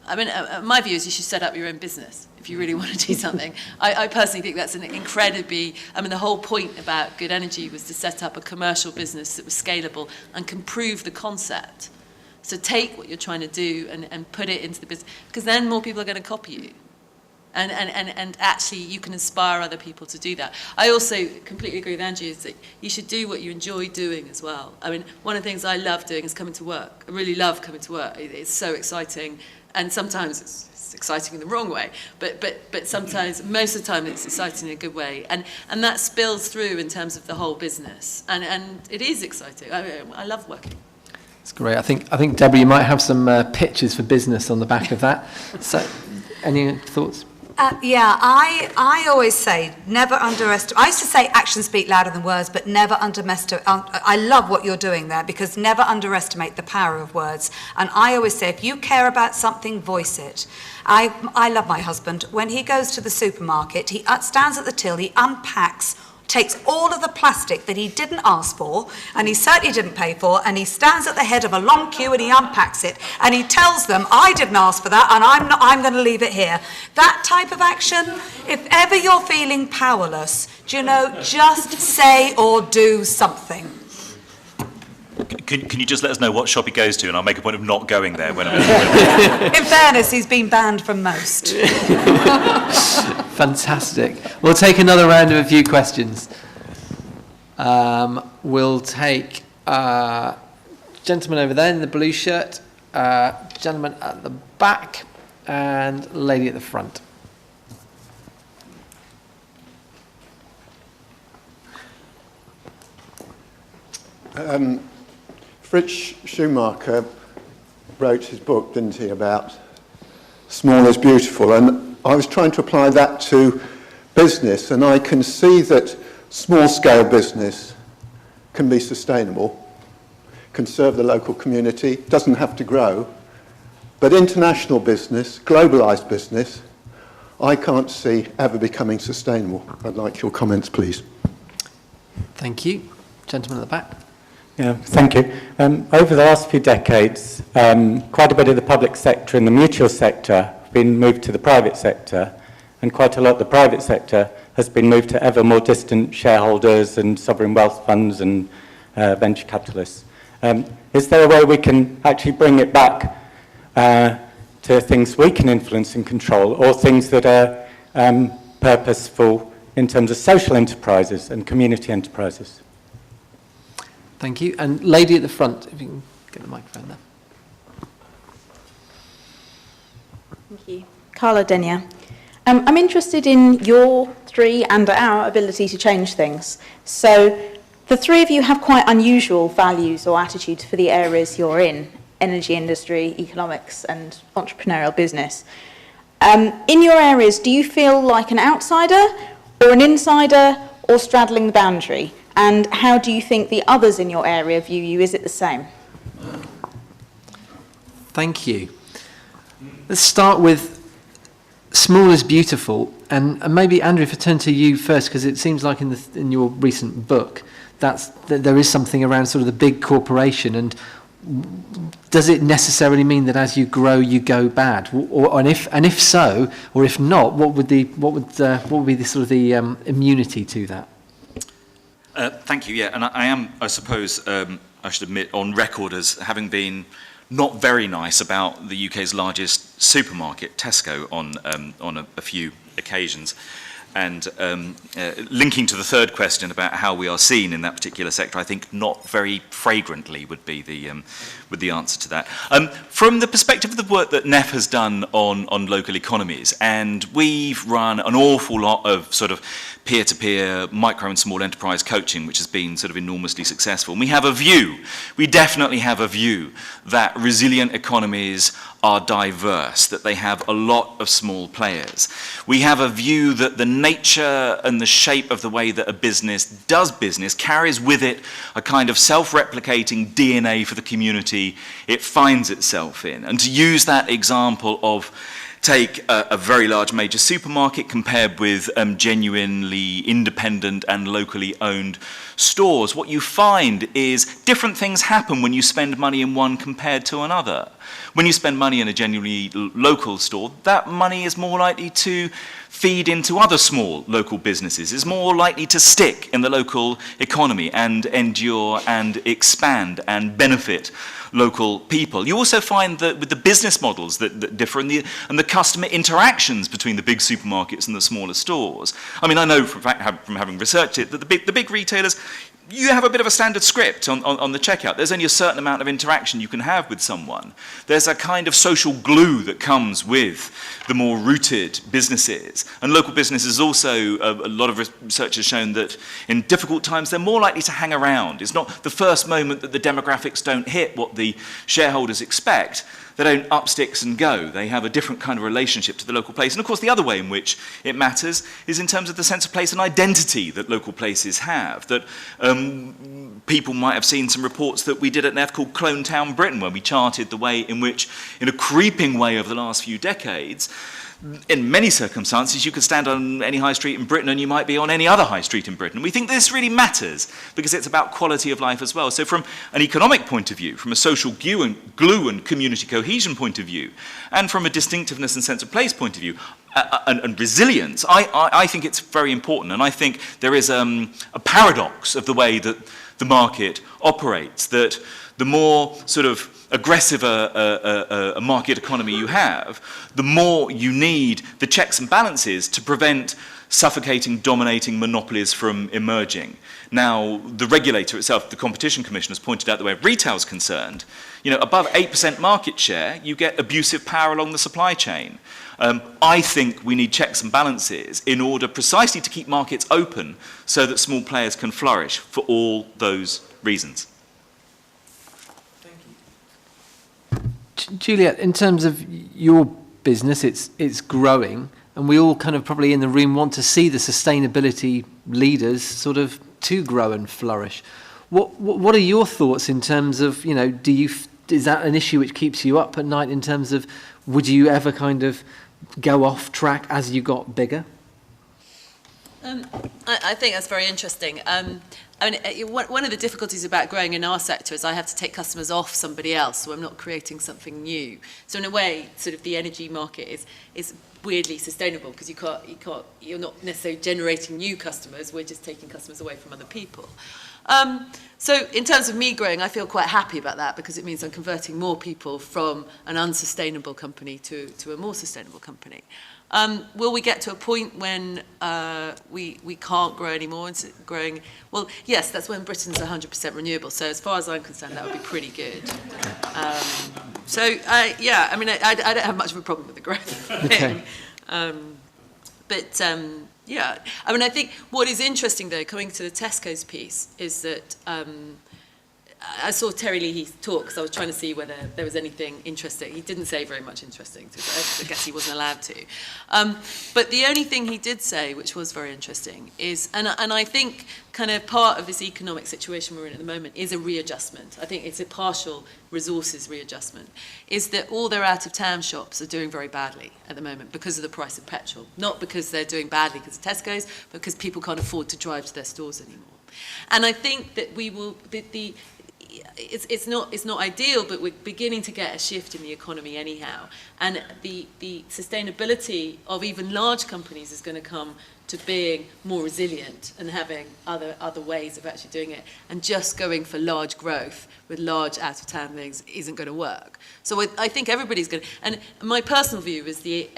I mean, my view is you should set up your own business if you really want to do something. I personally think that's an incredibly, I mean, the whole point about Good Energy was to set up a commercial business that was scalable and can prove the concept. So take what you're trying to do and put it into the business, because then more people are going to copy you. And actually you can inspire other people to do that. I also completely agree with Angie, is that you should do what you enjoy doing as well. I mean, one of the things I love doing is coming to work. I really love coming to work. It's so exciting. And sometimes it's exciting in the wrong way, but sometimes, most of the time, it's exciting in a good way, and that spills through in terms of the whole business, and it is exciting. I love working. That's great. I think Deborah, you might have some pitches for business on the back of that. So, any thoughts? Yeah, I always say never underestimate. I used to say actions speak louder than words, but never underestimate. I love what you're doing there, because never underestimate the power of words. And I always say, if you care about something, voice it. I love my husband. When he goes to the supermarket, he stands at the till, he unpacks, takes all of the plastic that he didn't ask for, and he certainly didn't pay for, and he stands at the head of a long queue and he unpacks it, and he tells them, I didn't ask for that, and I'm going to leave it here. That type of action, if ever you're feeling powerless, do you know, just say or do something. Can you just let us know what shop he goes to, and I'll make a point of not going there when I'm In fairness, he's been banned from most. Fantastic. We'll take another round of a few questions. We'll take gentleman over there in the blue shirt, gentleman at the back, and lady at the front. Fritz Schumacher wrote his book, didn't he, about small is beautiful, and I was trying to apply that to business, and I can see that small-scale business can be sustainable, can serve the local community, doesn't have to grow, but international business, globalised business, I can't see ever becoming sustainable. I'd like your comments, please. Thank you. Gentleman at the back. Yeah, thank you. Over the last few decades, quite a bit of the public sector and the mutual sector have been moved to the private sector, and quite a lot of the private sector has been moved to ever more distant shareholders and sovereign wealth funds and venture capitalists. Is there a way we can actually bring it back to things we can influence and control, or things that are purposeful in terms of social enterprises and community enterprises? Thank you. And lady at the front, if you can get the microphone there. Thank you. Carla Denia. I'm interested in your three and our ability to change things. So the three of you have quite unusual values or attitudes for the areas you're in: energy industry, economics, and entrepreneurial business. In your areas, do you feel like an outsider or an insider or straddling the boundary? And how do you think the others in your area view you? Is it the same? Thank you. Let's start with small is beautiful, and maybe Andrew, if I turn to you first, because it seems like in your recent book that there is something around sort of the big corporation, and does it necessarily mean that as you grow you go bad, and if so, or if not, what would be the sort of the immunity to that? Thank you. Yeah, and I am, I suppose, I should admit, on record as having been not very nice about the UK's largest supermarket, Tesco, on a few occasions. And linking to the third question about how we are seen in that particular sector, I think not very fragrantly would be the answer to that. From the perspective of the work that NEF has done on local economies, and we've run an awful lot of sort of peer-to-peer micro and small enterprise coaching, which has been sort of enormously successful. And we definitely have a view that resilient economies are diverse, that they have a lot of small players. We have a view that the nature and the shape of the way that a business does business carries with it a kind of self-replicating DNA for the community it finds itself in. And to use that example of take a very large major supermarket compared with genuinely independent and locally owned stores, what you find is different things happen when you spend money in one compared to another. When you spend money in a genuinely local store, that money is more likely to feed into other small local businesses, is more likely to stick in the local economy and endure and expand and benefit local people. You also find that with the business models that differ and the customer interactions between the big supermarkets and the smaller stores. I mean, I know from having researched it that the big retailers, you have a bit of a standard script on the checkout. There's only a certain amount of interaction you can have with someone. There's a kind of social glue that comes with the more rooted businesses. And local businesses also, a lot of research has shown that in difficult times, they're more likely to hang around. It's not the first moment that the demographics don't hit what the shareholders expect. They don't up sticks and go. They have a different kind of relationship to the local place. And of course, the other way in which it matters is in terms of the sense of place and identity that local places have. That people might have seen some reports that we did at NEF called Clone Town Britain, where we charted the way in which, in a creeping way over the last few decades, in many circumstances, you could stand on any high street in Britain and you might be on any other high street in Britain. We think this really matters because it's about quality of life as well. So from an economic point of view, from a social glue and community cohesion point of view, and from a distinctiveness and sense of place point of view, and resilience, I think it's very important. And I think there is a paradox of the way that the market operates, that the more sort of aggressive a market economy you have, the more you need the checks and balances to prevent suffocating, dominating monopolies from emerging. Now, the regulator itself, the Competition Commission, has pointed out that where retail is concerned, above 8% market share, you get abusive power along the supply chain. I think we need checks and balances in order precisely to keep markets open so that small players can flourish for all those reasons. Juliet, in terms of your business, it's growing, and we all kind of probably in the room want to see the sustainability leaders sort of to grow and flourish. What are your thoughts in terms of, is that an issue which keeps you up at night in terms of would you ever kind of go off track as you got bigger? I think that's very interesting. I mean, one of the difficulties about growing in our sector is I have to take customers off somebody else, so I'm not creating something new. So in a way, sort of the energy market is weirdly sustainable because you're not necessarily generating new customers. We're just taking customers away from other people. So in terms of me growing, I feel quite happy about that because it means I'm converting more people from an unsustainable company to a more sustainable company. Will we get to a point when we can't grow anymore and growing? Well, yes, that's when Britain's 100% renewable. So as far as I'm concerned, that would be pretty good. Yeah, I mean, I don't have much of a problem with the growth. Okay. Yeah, I mean, I think what is interesting, though, coming to the Tesco's piece, is that I saw Terry Leahy's talk because I was trying to see whether there was anything interesting. He didn't say very much interesting, so I guess he wasn't allowed to. But the only thing he did say, which was very interesting, is, and I think kind of part of this economic situation we're in at the moment is a readjustment. I think it's a partial resources readjustment, is that all their out-of-town shops are doing very badly at the moment because of the price of petrol. Not because they're doing badly because of Tesco's, but because people can't afford to drive to their stores anymore. And I think that we will, it's not ideal, but we're beginning to get a shift in the economy anyhow. And the sustainability of even large companies is going to come to being more resilient and having other ways of actually doing it. And just going for large growth with large out-of-town things isn't going to work. So I think everybody's going to... And my personal view is the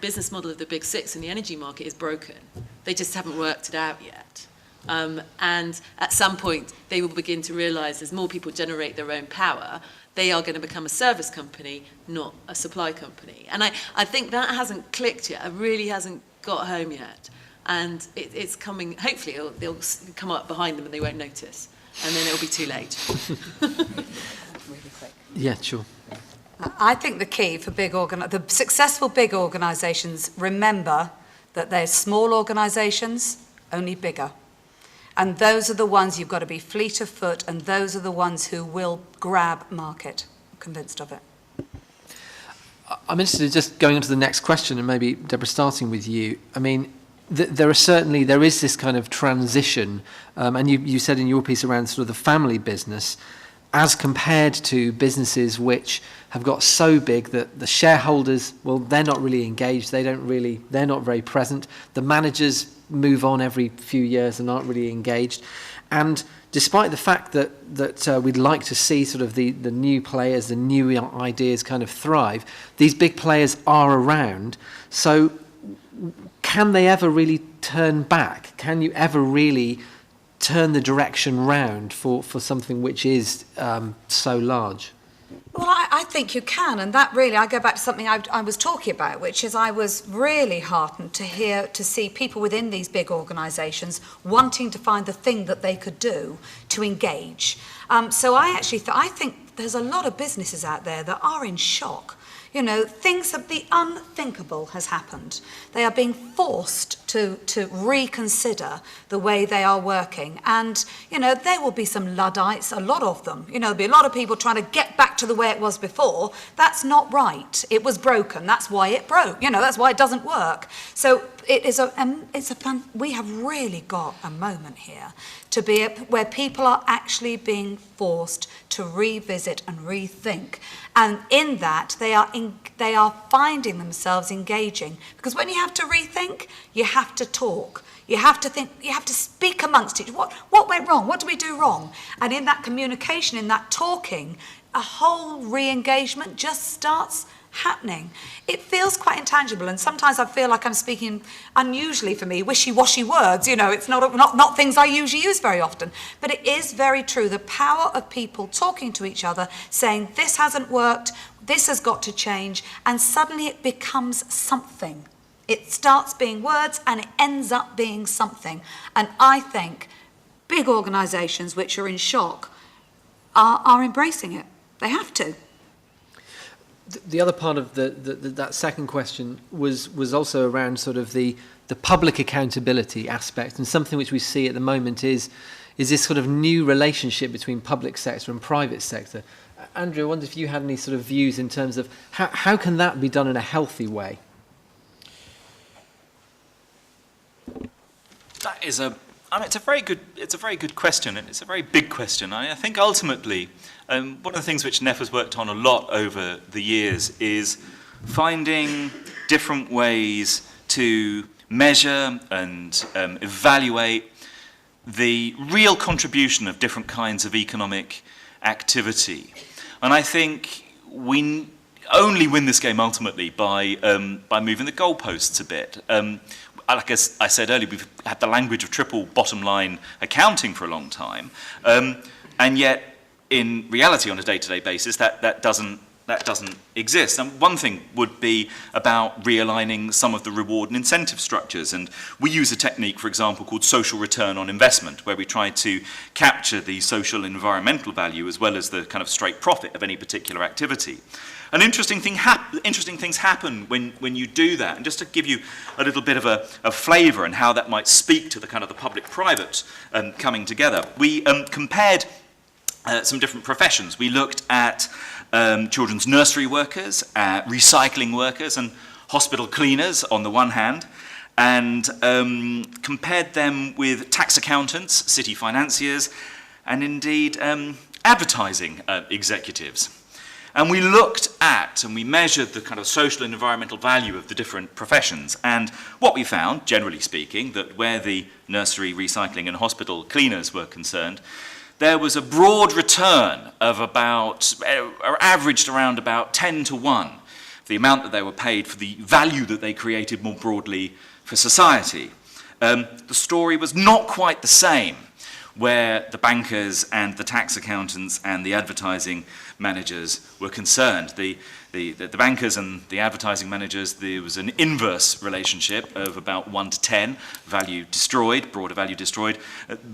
business model of the Big Six in the energy market is broken. They just haven't worked it out yet. And at some point, they will begin to realise as more people generate their own power, they are going to become a service company, not a supply company. And I think that hasn't clicked yet. It really hasn't got home yet. And it's coming, hopefully they'll come up behind them and they won't notice. And then it'll be too late. Really quick. Yeah, sure. I think the key for the successful big organisations, remember that they're small organisations, only bigger. And those are the ones you've got to be fleet of foot, and those are the ones who will grab market. I'm convinced of it. I'm interested in just going on to the next question, and maybe, Deborah, starting with you. I mean, there is this kind of transition, and you said in your piece around sort of the family business, as compared to businesses which have got so big that the shareholders, well, they're not really engaged, they're not very present. The managers move on every few years and aren't really engaged. And despite the fact that we'd like to see sort of the new players, the new ideas kind of thrive, these big players are around. So can they ever really turn back? Can you ever really turn the direction round for something which is so large? Well, I think you can, and that really, I go back to something I was talking about, which is I was really heartened to see people within these big organisations wanting to find the thing that they could do to engage. So I think there's a lot of businesses out there that are in shock. You know, the unthinkable has happened. They are being forced to reconsider the way they are working. And, you know, there will be some Luddites, a lot of them. You know, there'll be a lot of people trying to get back to the way it was before. That's not right. It was broken. That's why it broke. You know, that's why it doesn't work. So we have really got a moment here to be where people are actually being forced to revisit and rethink, and in that they are finding themselves engaging, because when you have to rethink, you have to talk, you have to think, you have to speak amongst each other. What went wrong? What did we do wrong? And in that communication, in that talking, a whole re-engagement just starts happening. It feels quite intangible, and sometimes I feel like I'm speaking, unusually for me, wishy-washy words. You know, it's not things I usually use very often, but it is very true. The power of people talking to each other, saying this hasn't worked, this has got to change, and suddenly it becomes something. It starts being words and it ends up being something. And I think big organisations which are in shock are embracing it. They have to. The other part of that second question was also around sort of the public accountability aspect, and something which we see at the moment is this sort of new relationship between public sector and private sector. Andrew, I wonder if you had any sort of views in terms of how can that be done in a healthy way? That is it's a very good question, and it's a very big question. I think ultimately, one of the things which NEF has worked on a lot over the years is finding different ways to measure and evaluate the real contribution of different kinds of economic activity. And I think we only win this game ultimately by moving the goalposts a bit. Like I said earlier, we've had the language of triple bottom line accounting for a long time, and yet in reality on a day-to-day basis that doesn't exist. And one thing would be about realigning some of the reward and incentive structures. And we use a technique, for example, called social return on investment, where we try to capture the social and environmental value as well as the kind of straight profit of any particular activity. And interesting things happen when you do that. And just to give you a little bit of a flavour and how that might speak to the kind of the public-private coming together, we compared some different professions. We looked at children's nursery workers, recycling workers, and hospital cleaners on the one hand, and compared them with tax accountants, city financiers, and indeed advertising executives. And we looked at and we measured the kind of social and environmental value of the different professions. And what we found, generally speaking, that where the nursery, recycling, and hospital cleaners were concerned, there was a broad return of averaged around about 10 to 1, the amount that they were paid for the value that they created more broadly for society. The story was not quite the same where the bankers and the tax accountants and the advertising managers were concerned. The bankers and the advertising managers, there was an inverse relationship of about 1 to 10, value destroyed, broader value destroyed.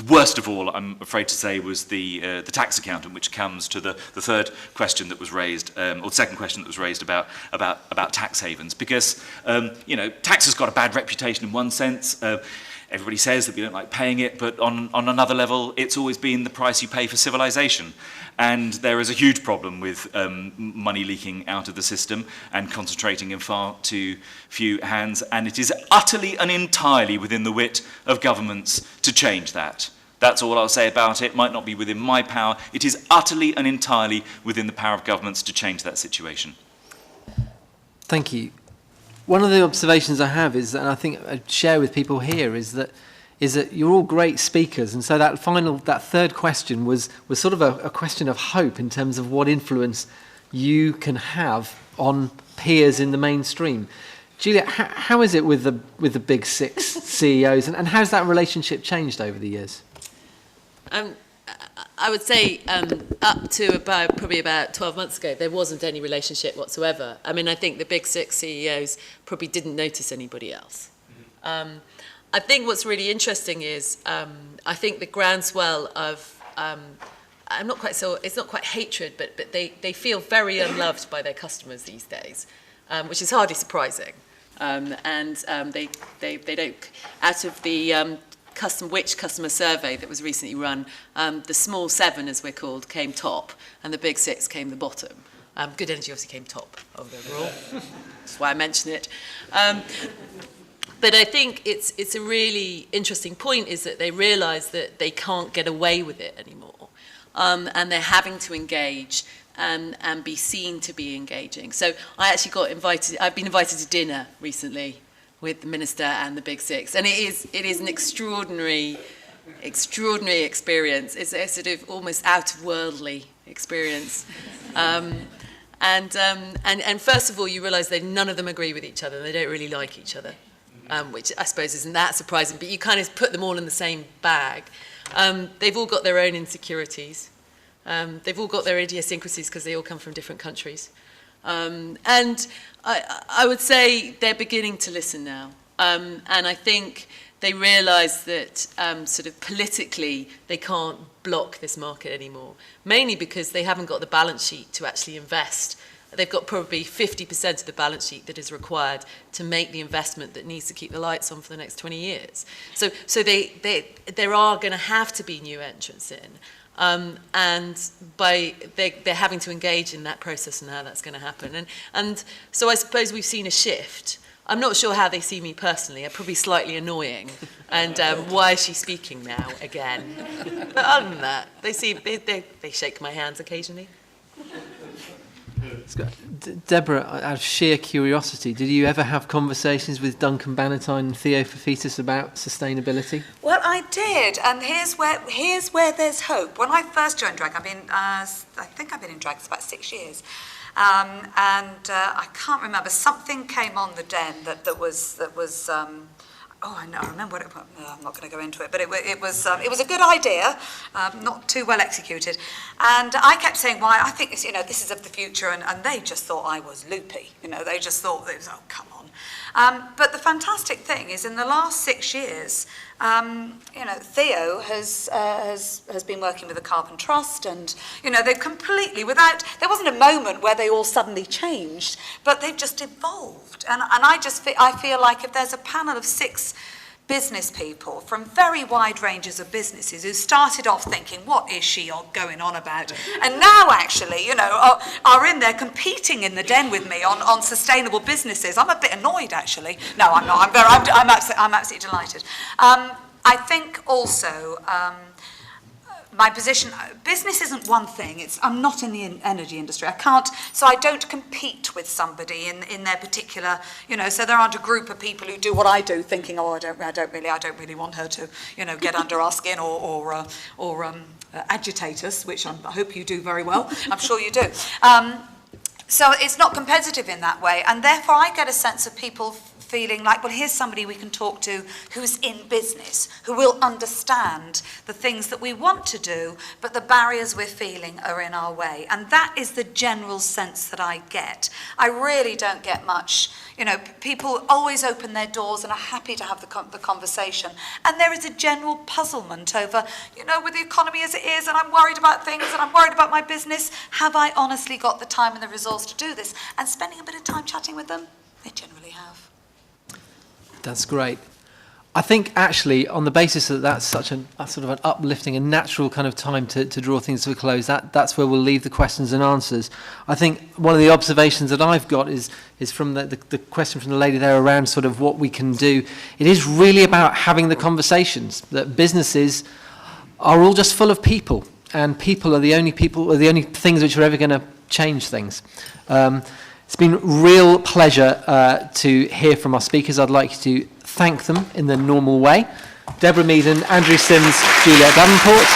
Worst of all, I'm afraid to say, was the tax accountant, which comes to the third question that was raised, or second question that was raised about tax havens, because tax has got a bad reputation in one sense. Everybody says that we don't like paying it, but on another level, it's always been the price you pay for civilization. And there is a huge problem with money leaking out of the system and concentrating in far too few hands. And it is utterly and entirely within the wit of governments to change that. That's all I'll say about it. It might not be within my power. It is utterly and entirely within the power of governments to change that situation. Thank you. One of the observations I have is, and I think I share with people here, is that you're all great speakers, and so that third question was sort of a question of hope in terms of what influence you can have on peers in the mainstream. Juliet, how is it with the big six CEOs, and how's that relationship changed over the years? I would say up to probably about 12 months ago, there wasn't any relationship whatsoever. I mean, I think the big six CEOs probably didn't notice anybody else. I think what's really interesting is I think the groundswell of, I'm not quite sure, it's not quite hatred, but they feel very unloved by their customers these days, which is hardly surprising. And they don't, out of the customer survey that was recently run, the small seven, as we're called, came top, and the big six came the bottom. Good Energy obviously came top overall. That's why I mention it. But I think it's a really interesting point, is that they realise that they can't get away with it anymore, and they're having to engage and be seen to be engaging. So I actually I've been invited to dinner recently with the Minister and the Big Six. And it is an extraordinary experience. It's a sort of almost out-of-worldly experience. And first of all, you realise that none of them agree with each other. They don't really like each other, which I suppose isn't that surprising, but you kind of put them all in the same bag. They've all got their own insecurities. They've all got their idiosyncrasies because they all come from different countries. And I would say they're beginning to listen now. And I think they realise that sort of politically they can't block this market anymore, mainly because they haven't got the balance sheet to actually invest. They've got probably 50% of the balance sheet that is required to make the investment that needs to keep the lights on for the next 20 years. So there are going to have to be new entrants in. And they're having to engage in that process and how that's going to happen. And so I suppose we've seen a shift. I'm not sure how they see me personally. I'm probably slightly annoying. And why is she speaking now again? But other than that, they shake my hands occasionally. Deborah, out of sheer curiosity, did you ever have conversations with Duncan Bannatyne and Theo Fafitas about sustainability? Well, I did, and here's where there's hope. When I first joined drag, I think I've been in drag for about 6 years, and I can't remember. Something came on the Den that was. Oh, I know. I remember what it was. No, I'm not going to go into it, but it was a good idea, not too well executed. And I kept saying, "Why? I think this is of the future," and they just thought I was loopy. They just thought it was, oh, come on. But the fantastic thing is, in the last 6 years, Theo has been working with the Carbon Trust, and they've completely there wasn't a moment where they all suddenly changed, but they've just evolved. And I feel like if there's a panel of 6 business people from very wide ranges of businesses who started off thinking, what is she going on about? And now actually, are in there competing in the Den with me on sustainable businesses. I'm a bit annoyed actually. No, I'm not. I'm absolutely delighted. I think also, my position, business isn't one thing. I'm not in the energy industry. So I don't compete with somebody in their particular, so there aren't a group of people who do what I do thinking, oh, I don't really want her to, get under our skin or agitate us, which I hope you do very well. I'm sure you do. So it's not competitive in that way. And therefore I get a sense of people feeling like, well, here's somebody we can talk to who's in business, who will understand the things that we want to do, but the barriers we're feeling are in our way. And that is the general sense that I get. I really don't get much, people always open their doors and are happy to have the conversation. And there is a general puzzlement over, with the economy as it is, and I'm worried about things, and I'm worried about my business, have I honestly got the time and the resource to do this? And spending a bit of time chatting with them, they generally have. That's great. I think actually on the basis that that's such a sort of an uplifting and natural kind of time to draw things to a close, that's where we'll leave the questions and answers. I think one of the observations that I've got is from the question from the lady there around sort of what we can do. It is really about having the conversations, that businesses are all just full of people, and people are the only things which are ever going to change things. It's been a real pleasure to hear from our speakers. I'd like to thank them in the normal way. Deborah Meaden, Andrew Sims, Juliet Davenport.